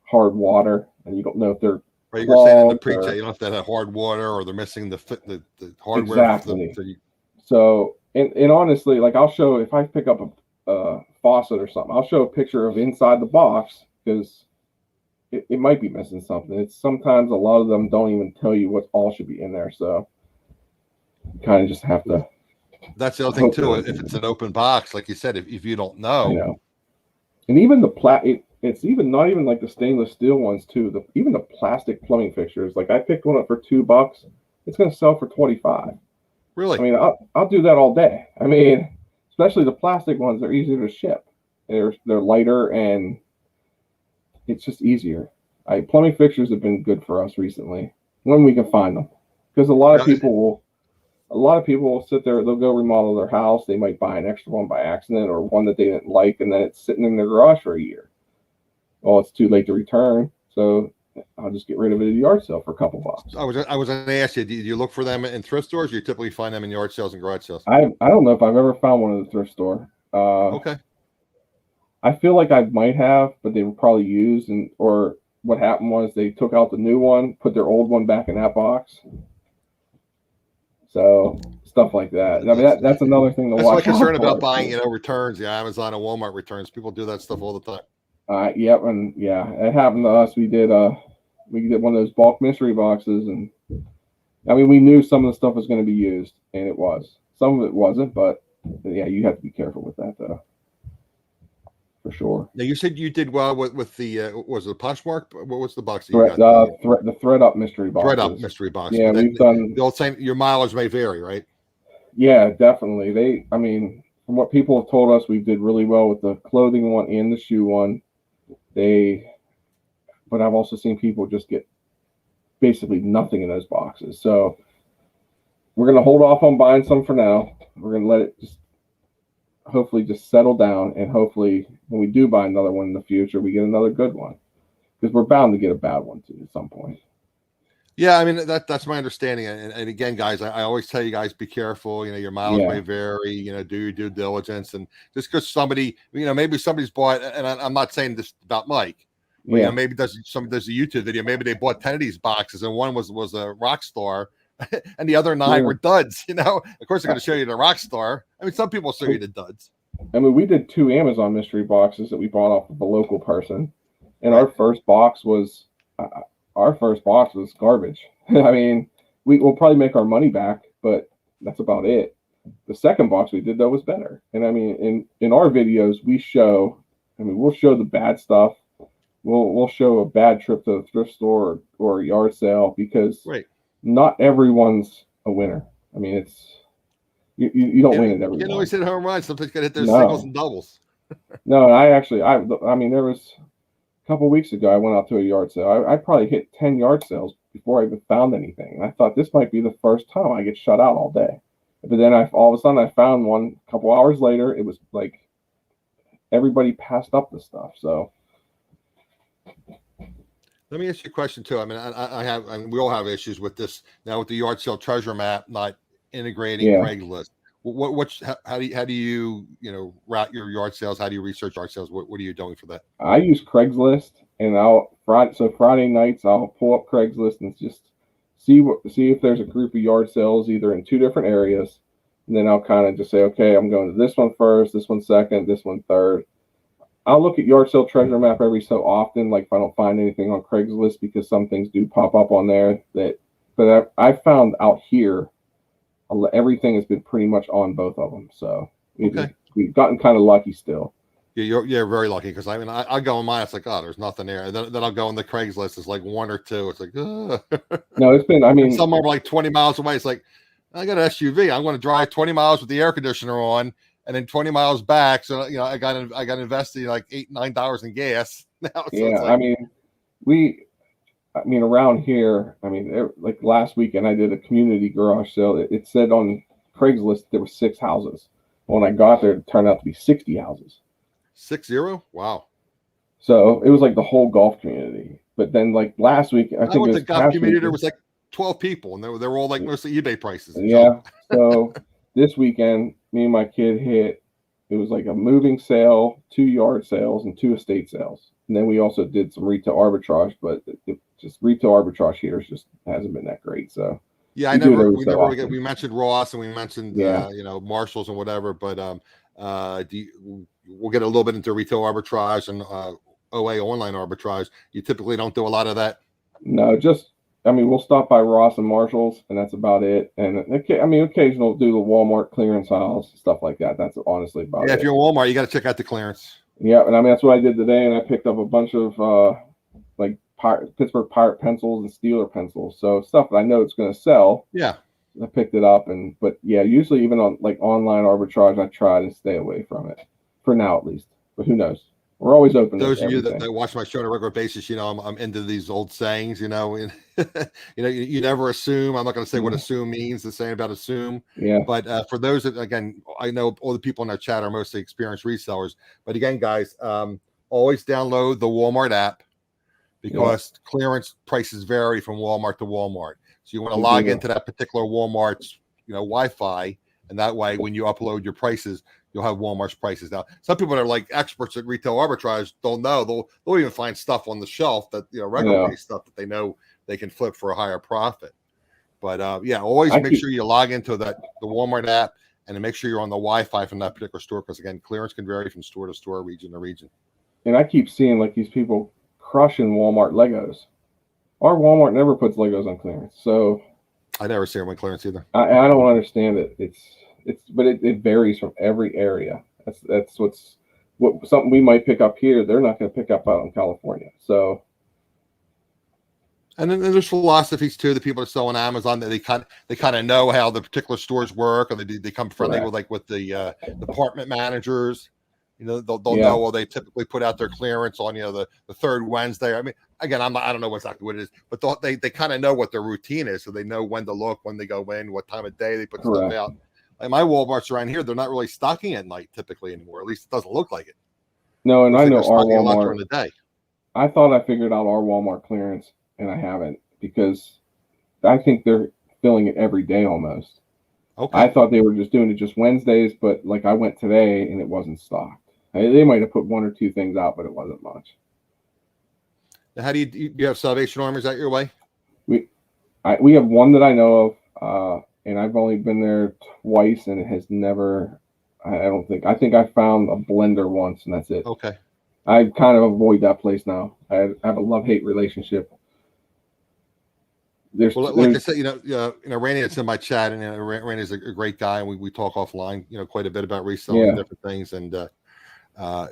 hard water, and you don't know if they're Right, you're saying in the clogged pre-check, or you don't have to have hard water, or they're missing the hardware. exactly. So, and honestly, like I'll show if I pick up a faucet or something, I'll show a picture of inside the box because it might be missing something. It's sometimes a lot of them don't even tell you what all should be in there. So you kind of just have to. That's the other thing too. If it's an open box, like you said, if you don't know, I know. And even it's even not even like the stainless steel ones too. Even the plastic plumbing fixtures. Like I picked one up for $2. It's going to sell for 25. really, I'll do that all day. Especially the plastic ones, they're easier to ship. They're lighter and it's just easier. Plumbing fixtures have been good for us recently when we can find them, because a lot of people will sit there. They'll go remodel their house. They might buy an extra one by accident or one that they didn't like, and then it's sitting in their garage for a year. Well, it's too late to return, so I'll just get rid of it at a yard sale for a couple bucks. I was going to ask you, do you look for them in thrift stores, or you typically find them in yard sales and garage sales? I don't know if I've ever found one at the thrift store. Okay. I feel like I might have, but they were probably used, or what happened was they took out the new one, put their old one back in that box. So stuff like that. That's another thing to watch. That's my concern about buying, returns. Yeah, Amazon and Walmart returns. People do that stuff all the time. It happened to us. We did one of those bulk mystery boxes, and we knew some of the stuff was going to be used, and it was. Some of it wasn't, but yeah, you have to be careful with that though, for sure. Now you said you did well with the was it Poshmark? What was the box that you got? The thread up mystery box. Thread up mystery box. Yeah, we've done the old saying. Your mileage may vary, right? Yeah, definitely. From what people have told us, we did really well with the clothing one and the shoe one. But I've also seen people just get basically nothing in those boxes. So we're going to hold off on buying some for now. We're going to let it hopefully just settle down. And hopefully when we do buy another one in the future, we get another good one, because we're bound to get a bad one too at some point. Yeah, that's my understanding. And again, guys, I always tell you guys, be careful. Your mileage may vary. Do your due diligence. And just because somebody, maybe somebody's bought, and I'm not saying this about Mike, but maybe there's a YouTube video. Maybe they bought 10 of these boxes, and one was a rock star, and the other 9 were duds. Of course, they're going to show you the rock star. Some people show you the duds. We did 2 Amazon mystery boxes that we bought off of a local person, and our first box was garbage. I mean, we will probably make our money back, but that's about it. The second box we did though was better. And I mean, in our videos, we'll show the bad stuff. We'll show a bad trip to a thrift store or a yard sale because not everyone's a winner. I mean, it's you don't win at every one. You can't always hit home runs. Sometimes you got to hit those singles and doubles. No, I mean, there was a couple weeks ago, I went out to a yard sale. I probably hit 10 yard sales before I even found anything. And I thought this might be the first time I get shut out all day. But then all of a sudden I found one. A couple hours later, it was like everybody passed up the stuff. So let me ask you a question too. I mean, we all have issues with this now with the yard sale treasure map not integrating Craigslist. How do you route your yard sales? How do you research yard sales? What are you doing for that? I use Craigslist, and Friday nights I'll pull up Craigslist and just see if there's a group of yard sales either in two different areas, and then I'll kind of just say, okay, I'm going to this one first, this one second, this one third. I'll look at yard sale treasure map every so often, like if I don't find anything on Craigslist, because some things do pop up on there but I found out here everything has been pretty much on both of them. So we've gotten kind of lucky still. Yeah, you're very lucky because I mean I go on mine, it's like, oh, there's nothing there. And then I'll go on the Craigslist, it's like one or two. It's like, ugh. No, it's been, I mean, some are like 20 miles away. It's like, I got an SUV. I'm going to drive 20 miles with the air conditioner on, and then 20 miles back. So I got invested like $8-9 in gas now. So yeah, like, I mean, around here, I mean, like last weekend, I did a community garage sale. It said on Craigslist there were 6 houses. When I got there, it turned out to be 60 houses. 60? Wow. So it was like the whole golf community. But then, like last week, I think the golf community there was like 12 people, and they were all like mostly eBay prices. Yeah. So this weekend, me and my kid it was like a moving sale, 2 yard sales, and 2 estate sales. And then we also did some retail arbitrage, but just retail arbitrage here just hasn't been that great. So yeah, we mentioned Ross and we mentioned Marshalls and whatever, but we'll get a little bit into retail arbitrage and OA online arbitrage. You typically don't do a lot of that. No, we'll stop by Ross and Marshalls, and that's about it. And occasionally do the Walmart clearance aisles, stuff like that. That's honestly about it. Yeah, if you're in Walmart, you got to check out the clearance. Yeah, and I mean that's what I did today, and I picked up a bunch of Pittsburgh Pirate pencils and Steeler pencils. So stuff that I know it's going to sell. Yeah, I picked it up, but usually even on like online arbitrage, I try to stay away from it for now at least. But who knows? We're always open. Those of you that watch my show on a regular basis, I'm into these old sayings. And, you never assume. I'm not going to say what assume means. The saying about assume. Yeah. But for those that, again, I know all the people in our chat are mostly experienced resellers. But again, guys, always download the Walmart app because clearance prices vary from Walmart to Walmart. So you want to log into that particular Walmart's Wi-Fi, and that way when you upload your prices, you'll have Walmart's prices. Now, some people that are like experts at retail arbitrage don't know. They'll even find stuff on the shelf that regular stuff that they know they can flip for a higher profit. But always make sure you log into the Walmart app and make sure you're on the Wi-Fi from that particular store, because again, clearance can vary from store to store, region to region. And I keep seeing like these people crushing Walmart Legos. Our Walmart never puts Legos on clearance, so I never see them on clearance either. I don't understand it. But it varies from every area. That's something we might pick up here, they're not going to pick up out in California. So, and then there's philosophies too. The people that sell on Amazon, that they kind of know how the particular stores work, or they come friendly with the department managers. They'll know. Well, they typically put out their clearance on the third Wednesday. I mean, again, I don't know exactly what it is, but they kind of know what their routine is, so they know when to look, when they go in, what time of day they put stuff out. Like my Walmarts around here, they're not really stocking at night typically anymore. At least it doesn't look like it. No, and I know our Walmart during the day. I thought I figured out our Walmart clearance, and I haven't, because I think they're filling it every day almost. Okay. I thought they were just doing it just Wednesdays, but like I went today and it wasn't stocked. They might have put 1 or 2 things out, but it wasn't much. How do you have Salvation Armors out your way? We have one that I know of. And I've only been there twice, and it has never. I think I found a blender once, and that's it. Okay. I kind of avoid that place now. I have a love-hate relationship Like I said, Randy, it's in my chat, and Randy's a great guy, and we talk offline, quite a bit about reselling and different things. And I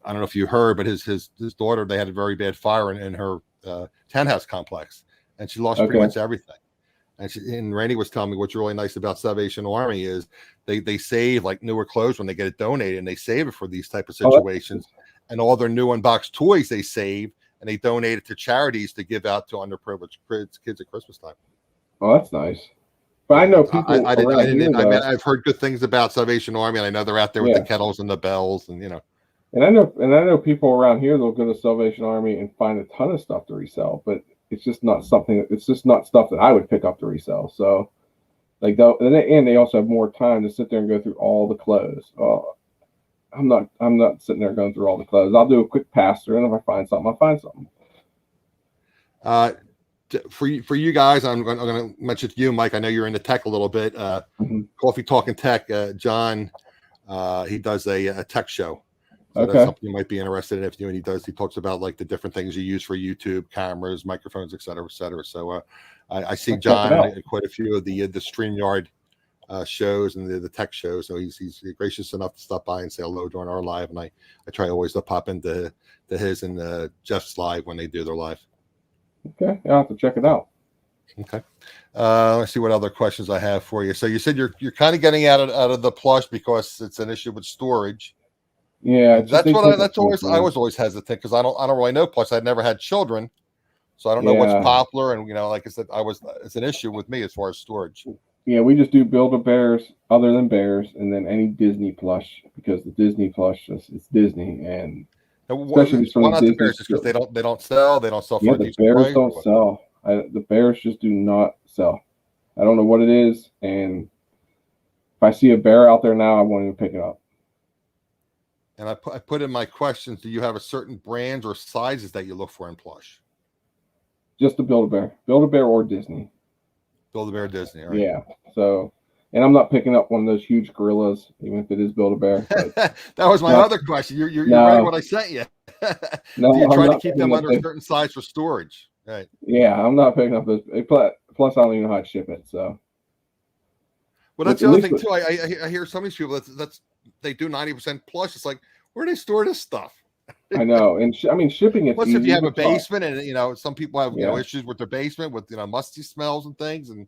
don't know if you heard, but his daughter, they had a very bad fire in her townhouse complex, and she lost pretty much everything. And Randy was telling me what's really nice about Salvation Army is they save like newer clothes when they get it donated, and they save it for these type of situations. And all their new unboxed toys they save, and they donate it to charities to give out to underprivileged kids at Christmas time. Oh, that's nice. But I know people. I've heard good things about Salvation Army, and I know they're out there with the kettles and the bells, and And I know people around here that'll go to Salvation Army and find a ton of stuff to resell, but it's just not stuff that I would pick up to resell. So, like, and they also have more time to sit there and go through all the clothes. I'm not sitting there going through all the clothes. I'll do a quick pass through, and if I find something, I'll find something. For you guys, I'm going to mention to you, Mike. I know you're into tech a little bit. Coffee Talking Tech. John, he does a tech show. So that's something you might be interested in. He talks about like the different things you use for YouTube, cameras, microphones, et cetera, et cetera. So I see John in quite a few of the StreamYard shows and the tech shows. So he's gracious enough to stop by and say hello during our live. And I try always to pop into his and Jeff's live when they do their live. Okay, I'll have to check it out. Okay. Let's see what other questions I have for you. So you said you're kind of getting out of the plush because it's an issue with storage. Yeah, I was always hesitant because I don't really know. Plus, I'd never had children, so I don't know what's popular. And like I said, it's an issue with me as far as storage. Yeah, we just do Build-A-Bears other than bears, and then any Disney plush because the Disney plush it's Disney, and especially why not the bears? Just because they don't sell for a decent the bears price, don't sell. The bears just do not sell. I don't know what it is, and if I see a bear out there now, I won't even pick it up. And I put in my questions, do you have a certain brands or sizes that you look for in plush? Just the Build-A-Bear or Disney. Build-A-Bear Disney, all right. Yeah. So, and I'm not picking up one of those huge gorillas, even if it is Build-A-Bear. That was my other question. You're right what I sent you. Do you try to keep them under a certain size for storage? Right. Yeah, I'm not picking up those. Plus, I don't even know how to ship it. So. Well, that's the other thing too. I hear some of these people that's they do 90% plush. It's like, where do they store this stuff? I know, and shipping it. Plus, if you have a basement, and some people have issues with their basement with musty smells and things, and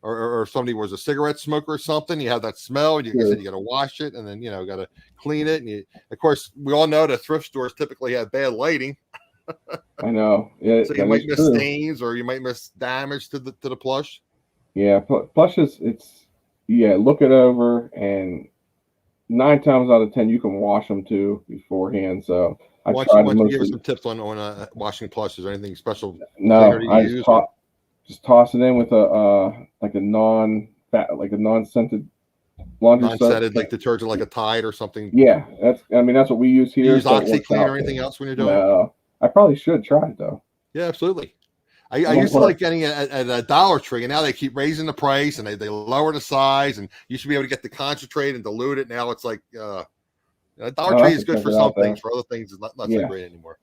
or somebody was a cigarette smoker or something. You have that smell, and you got to wash it, and then got to clean it. And of course, we all know that thrift stores typically have bad lighting. I know. Yeah, so you might miss stains, or you might miss damage to the plush. Yeah, plush look it over, and 9 times out of 10 you can wash them too beforehand. So I try to give us some tips on washing plush. Is there anything special? No, I just toss it in with a non-scented laundry non-scented like detergent, like a Tide or something. Yeah, that's what we use here. Do you use OxyClean or anything else when you're doing it? No, I probably should try it though. Yeah, absolutely. I used to like getting it at a Dollar Tree, and now they keep raising the price, and they lower the size, and you should be able to get the concentrate and dilute it. Now it's like Dollar Tree is good for some things, for other things it's not so great anymore.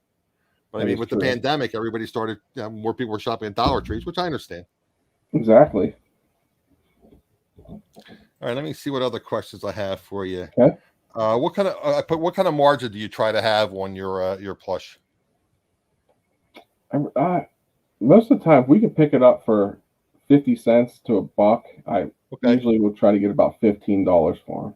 But I mean, with the pandemic, everybody started, more people were shopping at Dollar Trees, which I understand. Exactly. All right, let me see what other questions I have for you. Okay. What kind of margin do you try to have on your plush? Most of the time, if we can pick it up for 50 cents to $1, I usually will try to get about $15 for them.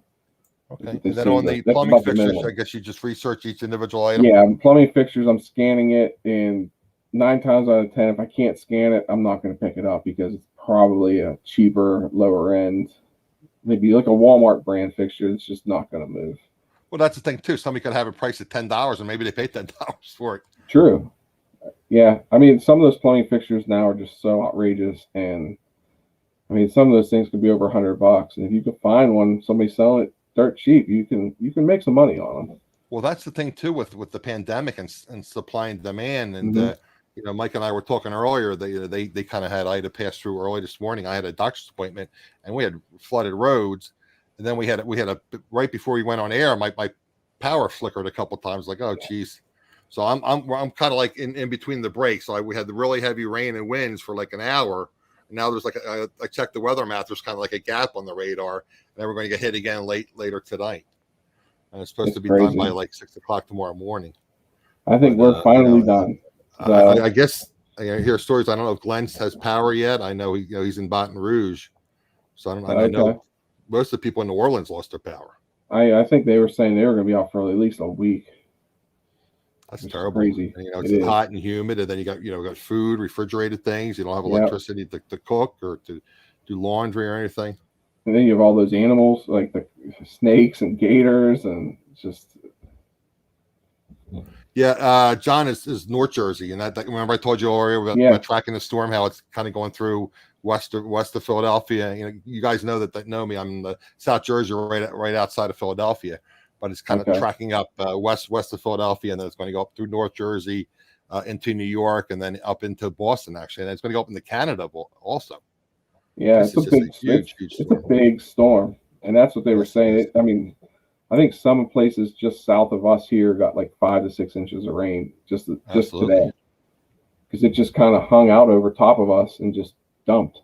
Okay. And then on the plumbing fixtures, I guess you just research each individual item. Yeah, plumbing fixtures, I'm scanning it, and 9 times out of 10, if I can't scan it, I'm not going to pick it up because it's probably a cheaper, lower end, maybe like a Walmart brand fixture. It's just not going to move. Well, that's the thing too. Somebody could have it priced at $10, and maybe they pay $10 for it. True. Yeah, I mean, some of those plumbing fixtures now are just so outrageous, and I mean, some of those things could be over $100. And if you could find one, somebody selling it dirt cheap, you can make some money on them. Well, that's the thing too with the pandemic and supply and demand. And Mike and I were talking earlier. They kind of I had to pass through early this morning. I had a doctor's appointment, and we had flooded roads. And then we had a right before we went on air. My power flickered a couple times. Like, oh geez. So I'm kind of like in between the breaks. So we had the really heavy rain and winds for like an hour. And now there's like I checked the weather map. There's kind of like a gap on the radar, and then we're going to get hit again later tonight. And it's supposed to be done by like 6 o'clock tomorrow morning. I think we're finally done. I guess I hear stories. I don't know if Glenn has power yet. I know he's in Baton Rouge, so I know most of the people in New Orleans lost their power. I think they were saying they were going to be off for at least a week. That's terrible. Crazy. And, it's hot and humid, and then you got food, refrigerated things. You don't have electricity to cook or to do laundry or anything. And then you have all those animals like the snakes and gators, and just. Yeah, John is North Jersey, and that remember I told you earlier about tracking the storm, how it's kind of going through west of Philadelphia. You guys know that know me. I'm in the South Jersey, right outside of Philadelphia, but it's kind of tracking up west of Philadelphia, and then it's going to go up through North Jersey into New York, and then up into Boston actually, and it's going to go up into Canada also. Yeah, it's a big storm, and that's what they were saying. I think some places just south of us here got like 5 to 6 inches of rain just today, because it just kind of hung out over top of us and just dumped.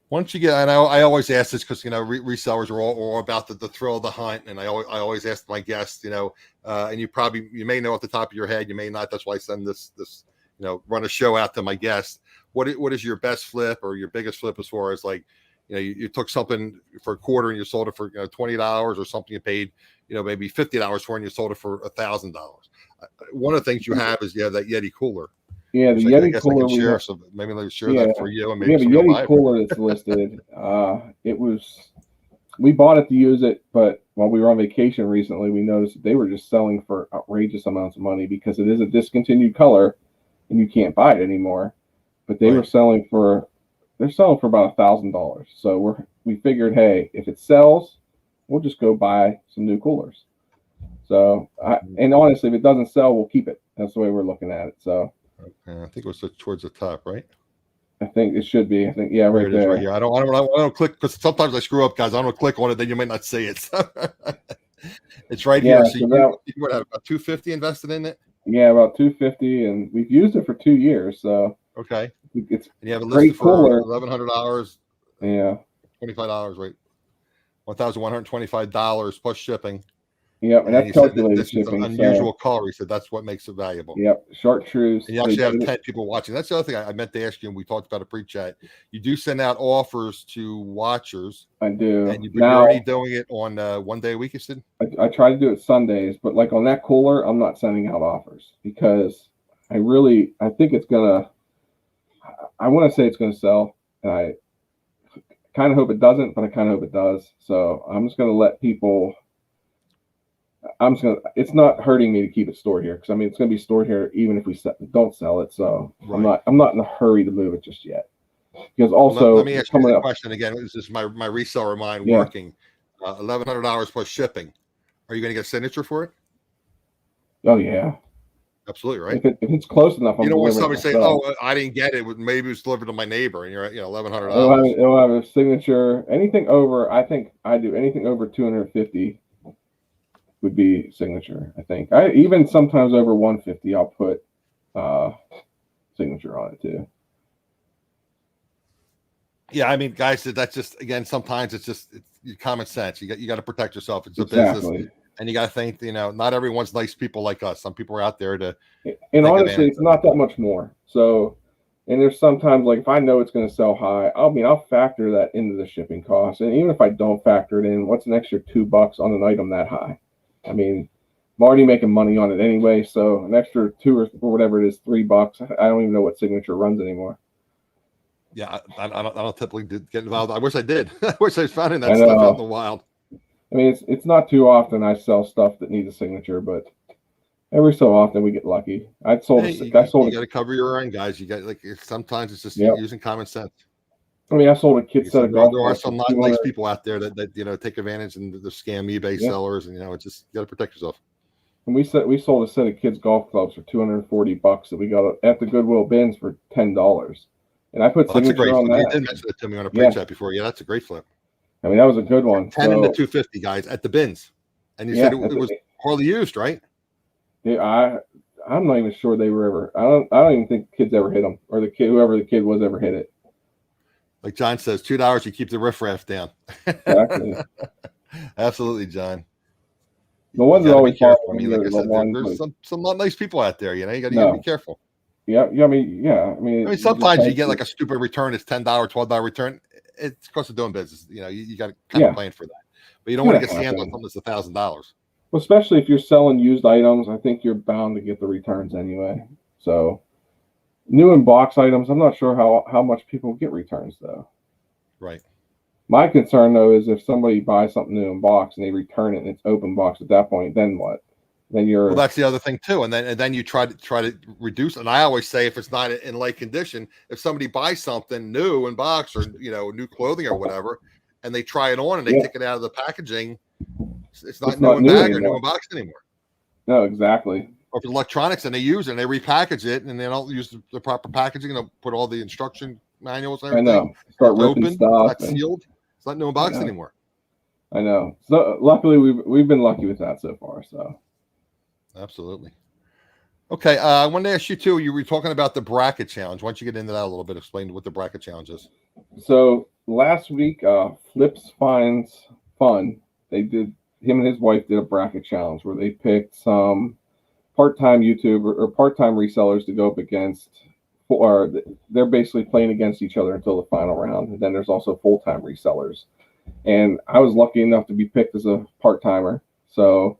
Once you get, and I always ask this because resellers are all about the thrill of the hunt, and I always ask my guests, and you may know at the top of your head, you may not. That's why I send this run a show out to my guests. What is your best flip or your biggest flip as far as like, you took something for a quarter and you sold it for $20, or something you paid maybe $50 for and you sold it for $1,000. One of the things you have is that Yeti cooler. Yeah, the Yeti cooler. Maybe let's share that for you. And maybe the Yeti cooler that's listed. We bought it to use it, but while we were on vacation recently, we noticed that they were just selling for outrageous amounts of money because it is a discontinued color and you can't buy it anymore. But they were selling for. They're selling for about $1,000. So we figured, hey, if it sells, we'll just go buy some new coolers. So, and honestly, if it doesn't sell, we'll keep it. That's the way we're looking at it. So, I think it was towards the top, right? I think it should be. I think, yeah, right there. Right here. I don't click because sometimes I screw up, guys. I don't click on it, then you might not see it. It's right here. So you would have about $250 invested in it. Yeah, about $250, and we've used it for 2 years. So. Okay. It's and you have a list for $1,100. Yeah. $25, right? $1,125 plus shipping. Yep, and that's calculated shipping. An unusual color. He said that's what makes it valuable. Yep, chartreuse. And you actually have 10 people watching. That's the other thing I meant to ask you, and we talked about a pre-chat. You do send out offers to watchers. I do. And you're already doing it on 1 day a week, you said? I try to do it Sundays, but like on that cooler, I'm not sending out offers because I think it's going to. I want to say it's going to sell, and I kind of hope it doesn't, but I kind of hope it does. So I'm just going to let people. It's not hurting me to keep it stored here because it's going to be stored here even if we don't sell it. So I'm not in a hurry to move it just yet. Because also, let me ask you a question again. This is my reseller mind working. $1,100 plus shipping. Are you going to get a signature for it? Oh yeah. Absolutely right. If it's close enough, you don't want somebody say, "Oh, I didn't get it. Maybe it was delivered to my neighbor," and you're at $1,100. It'll have a signature. Anything over, I think I do anything over 250 would be signature. I think even sometimes over 150, I'll put signature on it too. Yeah, guys, that's just sometimes it's common sense. You got to protect yourself. It's a business. And you got to think, not everyone's nice people like us. Some people are out there to. And honestly, it's not that much more. So, and there's sometimes like if I know it's going to sell high, I'll factor that into the shipping cost. And even if I don't factor it in, what's an extra $2 on an item that high? I'm already making money on it anyway. So an extra $2 or whatever it is, $3. I don't even know what signature runs anymore. Yeah, I don't typically get involved. I wish I did. I wish I was finding that stuff out in the wild. It's not too often I sell stuff that needs a signature, but every so often we get lucky. You got to cover your own, guys. You got sometimes it's just using common sense. I sold a kit set of golf. There are some not nice people out there that take advantage and the scam eBay sellers, and it's just you got to protect yourself. And we sold a set of kids golf clubs for $240 that we got at the Goodwill bins for $10, and I put signature on that. You did mention it to me on a pre-chat before. Yeah, that's a great flip. That was a good one. 10 into 250 guys at the bins, and you said it was hardly used, right? I'm not even sure they were ever. I don't even think kids ever hit them, or whoever the kid was ever hit it. Like John says, $2 you keep the riffraff down. Exactly. Absolutely, John. The ones You that got to be always bother careful. I me mean, are like I the said, ones there's like, some not nice people out there. You got to be no, careful. yeah, I mean, I mean, you just sometimes you have get to, like a stupid return. It's $10, $12 return. It's cost of doing business. You got to kind of yeah, plan for that. But you it's don't want gonna to get scammed on happen. something that's $1,000. Well, especially if you're selling used items, I think you're bound to get the returns anyway. So new in box items, I'm not sure how much people get returns though. Right. My concern though is if somebody buys something new in box and they return it and it's open box at that point, then what? Then Well, you're that's the other thing too. And then you try to reduce. And I always say, if it's not in light condition, if somebody buys something new in box or new clothing or whatever, and they try it on and they yeah, take it out of the packaging, it's not it's new not in new bag or new anymore. in box anymore. No, exactly. Or if it's electronics and they use it and they repackage it and they don't use the proper packaging and they'll put all the instruction manuals and I everything, know. and Start it's ripping open, it's stuff not and sealed, it's not new in I box know. anymore. I know. So luckily we've been lucky with that so far. So Absolutely. Okay, I wanted to ask you too. You were talking about the bracket challenge. Why don't you get into that a little bit? Explain what the bracket challenge is. last week, Flips Finds Fun. They did him and his wife did a bracket challenge where they picked some part-time YouTuber or part-time resellers to go up against. Or they're basically playing against each other until the final round. And then there's also full-time resellers. And I was lucky enough to be picked as a part-timer. So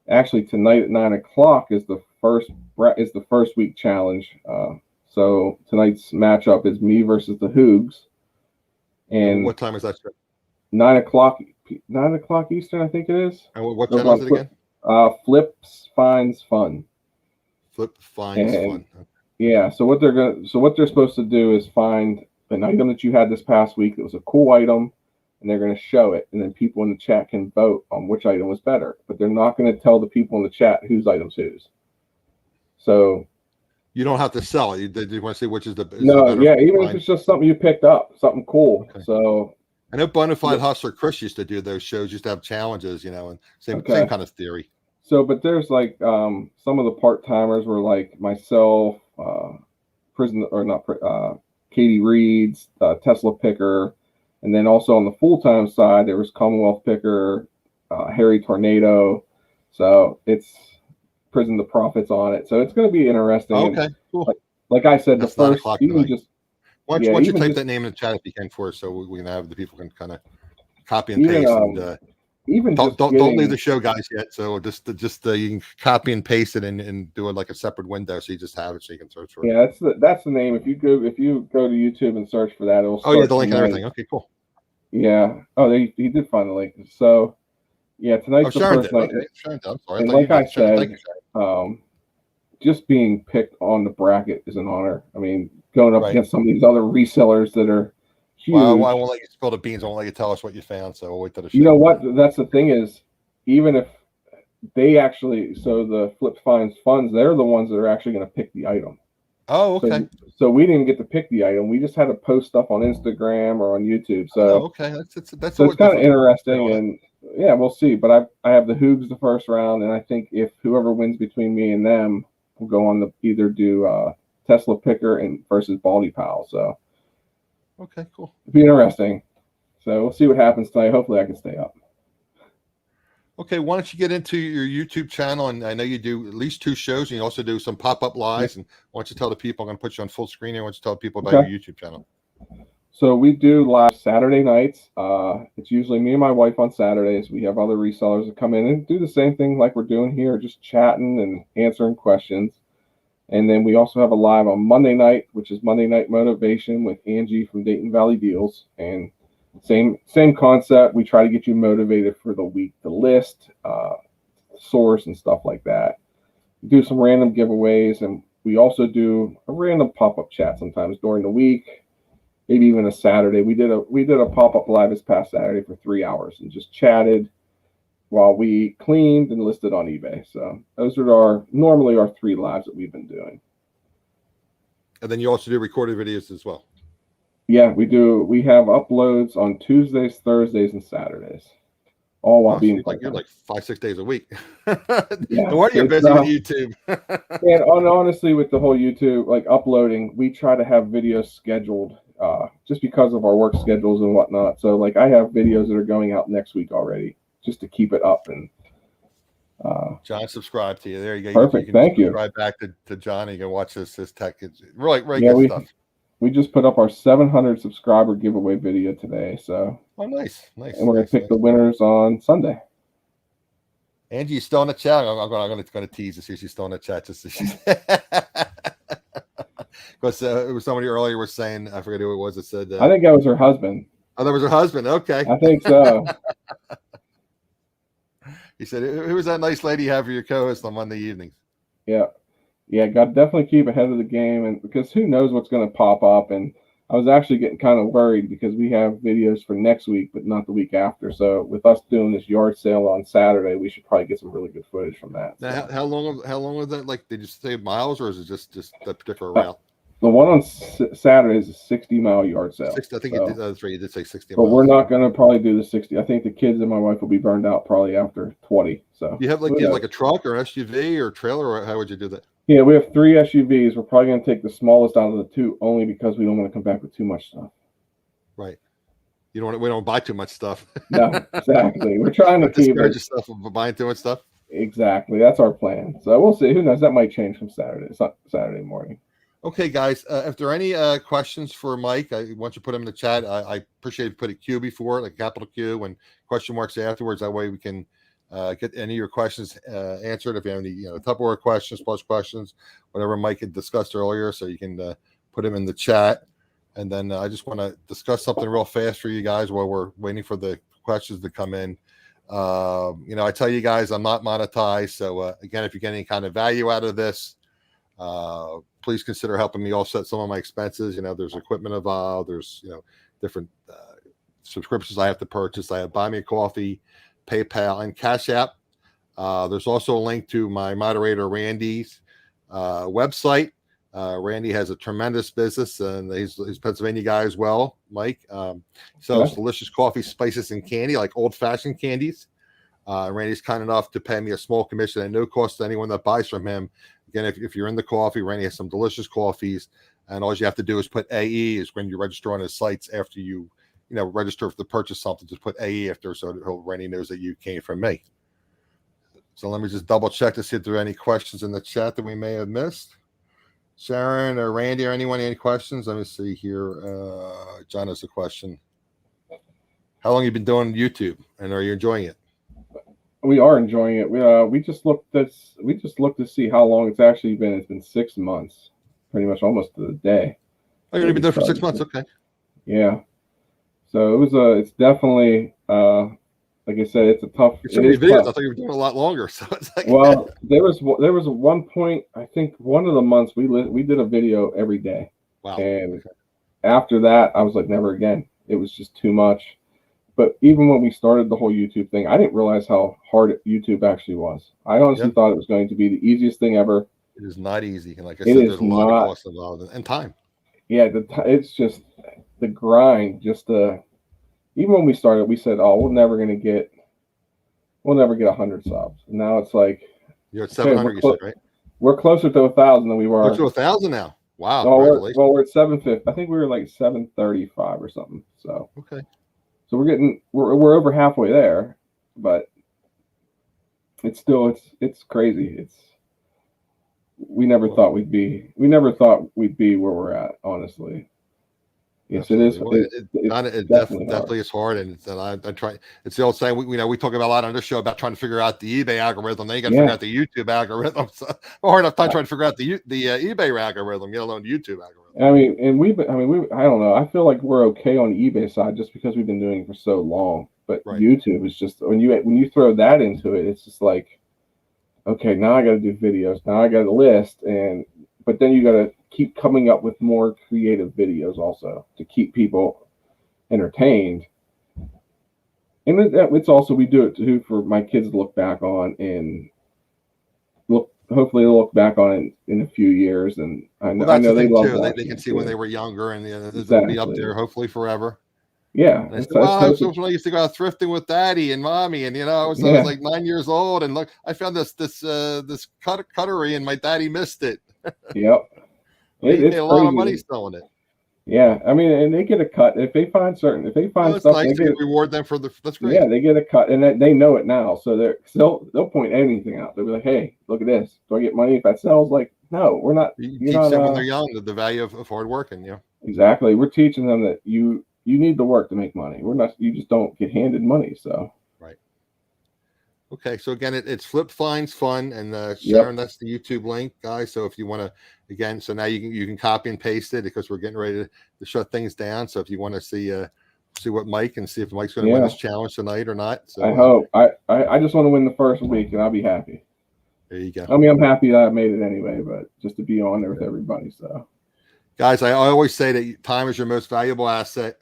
actually tonight at 9 o'clock is the first week challenge. So tonight's matchup is me versus the Hoogs, And and what time is that? 9 o'clock 9 o'clock Eastern, I think it is. And what Over channel is on it again? Flips Finds Fun, Flip finds and fun. yeah. So what they're supposed to do is find an item that you had this past week that was a cool item, and they're going to show it, and then people in the chat can vote on which item was better. But they're not going to tell the people in the chat whose item's whose. So You don't have to sell it. You want to see which is the no, better yeah, even if find. it's just something you picked up, something cool. Okay. So I know Bonafide Hustler Chris used to do those shows. Used to have challenges, and same okay. kind of theory. So, but there's like some of the part timers were like myself, prison or not, Katie Reed's, Tesla Picker, and then also on the full time side there was Commonwealth Picker, Harry Tornado. So it's Prison the Profits on it. So it's going to be interesting. Okay, And cool. like I said, That's the 9 first o'clock even tonight. just Why yeah, don't you even type just that name in the chat if you can for us, so we can have the people can kind of copy and even paste and even don't just leave the getting show guys yet. So just you can copy and paste it and do it like a separate window, so you just have it so you can search for it. yeah, that's the name. If you go to YouTube and search for that, it'll Oh yeah, start the link and tonight. everything. Okay, cool. Yeah. Oh, he did find the link. So yeah, Oh, tonight's the Sharon first did. night. Okay, Sharon did. I'm sorry. I And thought you like I did. Sharon, thank said, you, Sharon. just being picked on the bracket is an honor. I mean, going up Right. against some of these other resellers that are huge. Well, I won't let you spill the beans. I won't let you tell us what you found. So we'll wait till the show. You know what? That's the thing is, even if they actually, so the Flip Finds Funds, they're the ones that are actually going to pick the item. Oh, okay. So we didn't get to pick the item. We just had to post stuff on Instagram or on YouTube. So okay. That's so it's kind of interesting, it. and yeah, we'll see. But I have the Hoogs the first round, and I think if whoever wins between me and them will go on to either do Tesla Picker and versus Baldy Pal. So okay, cool. it'll be interesting. So we'll see what happens tonight. Hopefully, I can stay up. Okay, why don't you get into your YouTube channel? And I know you do at least 2 shows, and you also do some pop-up lives. And why don't you tell the people? I'm going to put you on full screen here. Why don't you tell people about your YouTube channel? So we do live Saturday nights. It's usually me and my wife on Saturdays. We have other resellers that come in and do the same thing like we're doing here, just chatting and answering questions. And then we also have a live on Monday night, which is Monday Night Motivation with Angie from Dayton Valley Deals. And same concept. We try to get you motivated for the week, the list, source, and stuff like that. Do some random giveaways, and we also do a random pop-up chat sometimes during the week. Maybe even a Saturday. We did a pop-up live this past Saturday for 3 hours and just chatted while we cleaned and listed on eBay. So those are normally our 3 lives that we've been doing. And then you also do recorded videos as well. Yeah, we do. We have uploads on Tuesdays, Thursdays, and Saturdays. all while Oh, so being you're pregnant. like 5-6 days a week. Yeah, No wonder you're it's busy with YouTube. and honestly, with the whole YouTube like uploading, we try to have videos scheduled just because of our work schedules and whatnot. So like I have videos that are going out next week already, just to keep it up. And John, subscribe to you. There you go. You perfect, can thank you. subscribe back to John. You can watch his tech. It's really Yeah, good stuff. we just put up our 700 subscriber giveaway video today. So Nice. and we're gonna pick the winners on Sunday. Angie, you still in the chat? I'm going to tease to see if she's still in the chat. Just because it was somebody earlier was saying, I forget who it was that said. I think that was her husband. Oh, that was her husband. Okay. I think so. He said, "Who was that nice lady you have for your co-host on Monday evenings?" Yeah, got to definitely keep ahead of the game, and because who knows what's going to pop up. And I was actually getting kind of worried because we have videos for next week, but not the week after. So with us doing this yard sale on Saturday, we should probably get some really good footage from that. Now, so. how long was that? Like, did you say miles, or is it just that particular route? The one on Saturday is a 60-mile yard sale. 60, I think you did. That's right. You did say 60 but miles. we're not going to probably do the 60. I think the kids and my wife will be burned out probably after 20. So you have like a truck or SUV or trailer, or how would you do that? Yeah, we have 3 SUVs. We're probably going to take the smallest out of the 2 only because we don't want to come back with too much stuff. Right. We don't buy too much stuff. No, exactly. We're trying to keep discourage yourself from buying too much stuff. Exactly. That's our plan. So we'll see. Who knows? That might change from Saturday morning. Okay, guys. If there are any questions for Mike, I want you to put them in the chat. I appreciate if you put a Q before it, like capital Q, and question marks afterwards. That way we can get any of your questions answered. If you have any, Tupperware questions, Plush questions, whatever Mike had discussed earlier, so you can put them in the chat. And then I just want to discuss something real fast for you guys while we're waiting for the questions to come in. I tell you guys, I'm not monetized. So again, if you get any kind of value out of this, please consider helping me offset some of my expenses. There's equipment involved. There's, different subscriptions I have to purchase. I have Buy Me a Coffee, PayPal, and Cash App. There's also a link to my moderator, Randy's website. Randy has a tremendous business, and he's a Pennsylvania guy as well, Mike. Sells delicious coffee, spices, and candy, like old-fashioned candies. Randy's kind enough to pay me a small commission at no cost to anyone that buys from him. Again, if you're in the coffee, Randy has some delicious coffees, and all you have to do is put AE is when you register on his sites after you register to purchase something. Just put AE after, so that Randy knows that you came from me. So let me just double check to see if there are any questions in the chat that we may have missed. Sharon or Randy or anyone, any questions? Let me see here. John has a question. How long have you been doing YouTube, and are you enjoying it? We are enjoying it. We just looked to see how long it's actually been. It's been 6 months, pretty much almost to the day. Oh, you've been doing it for 6 months. Okay. Yeah. So it's definitely like I said, it's a tough. So many videos. I thought you were doing a lot longer. So it's like, well, there was one point. I think one of the months we did a video every day. Wow. And after that, I was like, never again. It was just too much. But even when we started the whole YouTube thing, I didn't realize how hard YouTube actually was. I honestly thought it was going to be the easiest thing ever. It is not easy. And like I said, there's a lot of cost involved and time. Yeah, it's just the grind. Even when we started, we said, "Oh, we're never get 100 subs." And now it's like you're at 700. You said, right? We're closer to 1,000 than we were. We're to 1,000 now. Wow! We're at 750. I think we were like 735 or something. So okay. So we're over halfway there, but it's crazy. We never thought we'd be where we're at, honestly. Yes, absolutely. It definitely is hard, and I try. It's the old saying. We talk about a lot on this show about trying to figure out the eBay algorithm. Then you got to figure out the YouTube algorithm. So hard enough time trying to figure out the eBay algorithm, let alone the YouTube algorithm. I mean, I don't know. I feel like we're okay on the eBay side just because we've been doing it for so long. But YouTube is just when you throw that into it, it's just like, okay, now I got to do videos. Now I got a list, but then you got to keep coming up with more creative videos also to keep people entertained. And it's also, we do it too for my kids to look back on and hopefully they'll look back on it in a few years. And I know they love that. They can see when they were younger, and they'll be up there hopefully forever. Yeah. And I said, wow, this was when I used to go out thrifting with daddy and mommy. And, I was like 9 years old. And look, I found this cutlery and my daddy missed it. Yep. He made a lot of money selling it. Yeah. I mean, and they get a cut. If they find stuff, nice. They reward them for that's great. Yeah, they get a cut, and they know it now. So they'll point anything out. They'll be like, hey, look at this. Do I get money if that sells? Like, no, we're not. You teach them when they're young the value of hard working. Exactly. We're teaching them that you need to work to make money. You just don't get handed money. So right. Okay, so again, it's Flip Finds Fun, and Sharon, that's the YouTube link, guys. So if you want to, again, so now you can copy and paste it because we're getting ready to shut things down. So if you want to see what Mike and see if Mike's going to win this challenge tonight or not. So I hope. I just want to win the first week, and I'll be happy. There you go. I mean, I'm happy that I made it anyway, but just to be on there with everybody. So, guys, I always say that time is your most valuable asset.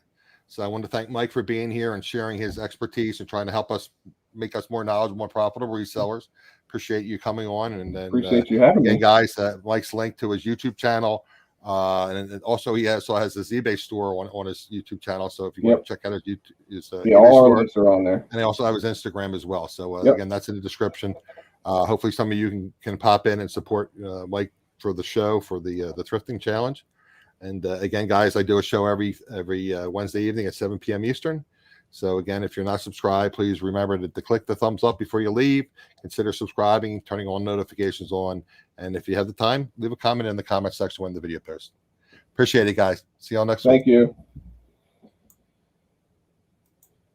So I want to thank Mike for being here and sharing his expertise and trying to help us make us more knowledgeable, more profitable resellers. Appreciate you coming on, and appreciate you having me. And guys, Mike's link to his YouTube channel, and also he also has his eBay store on his YouTube channel. So if you want to check out his YouTube, all our links are on there, and I also have his Instagram as well. So again, that's in the description. Hopefully, some of you can pop in and support Mike for the show for the thrifting challenge. And again, guys, I do a show every Wednesday evening at 7 p.m. Eastern. So again, if you're not subscribed, please remember to click the thumbs up before you leave. Consider subscribing, turning all notifications on. And if you have the time, leave a comment in the comment section when the video posts. Appreciate it, guys. See y'all next week. Thank you.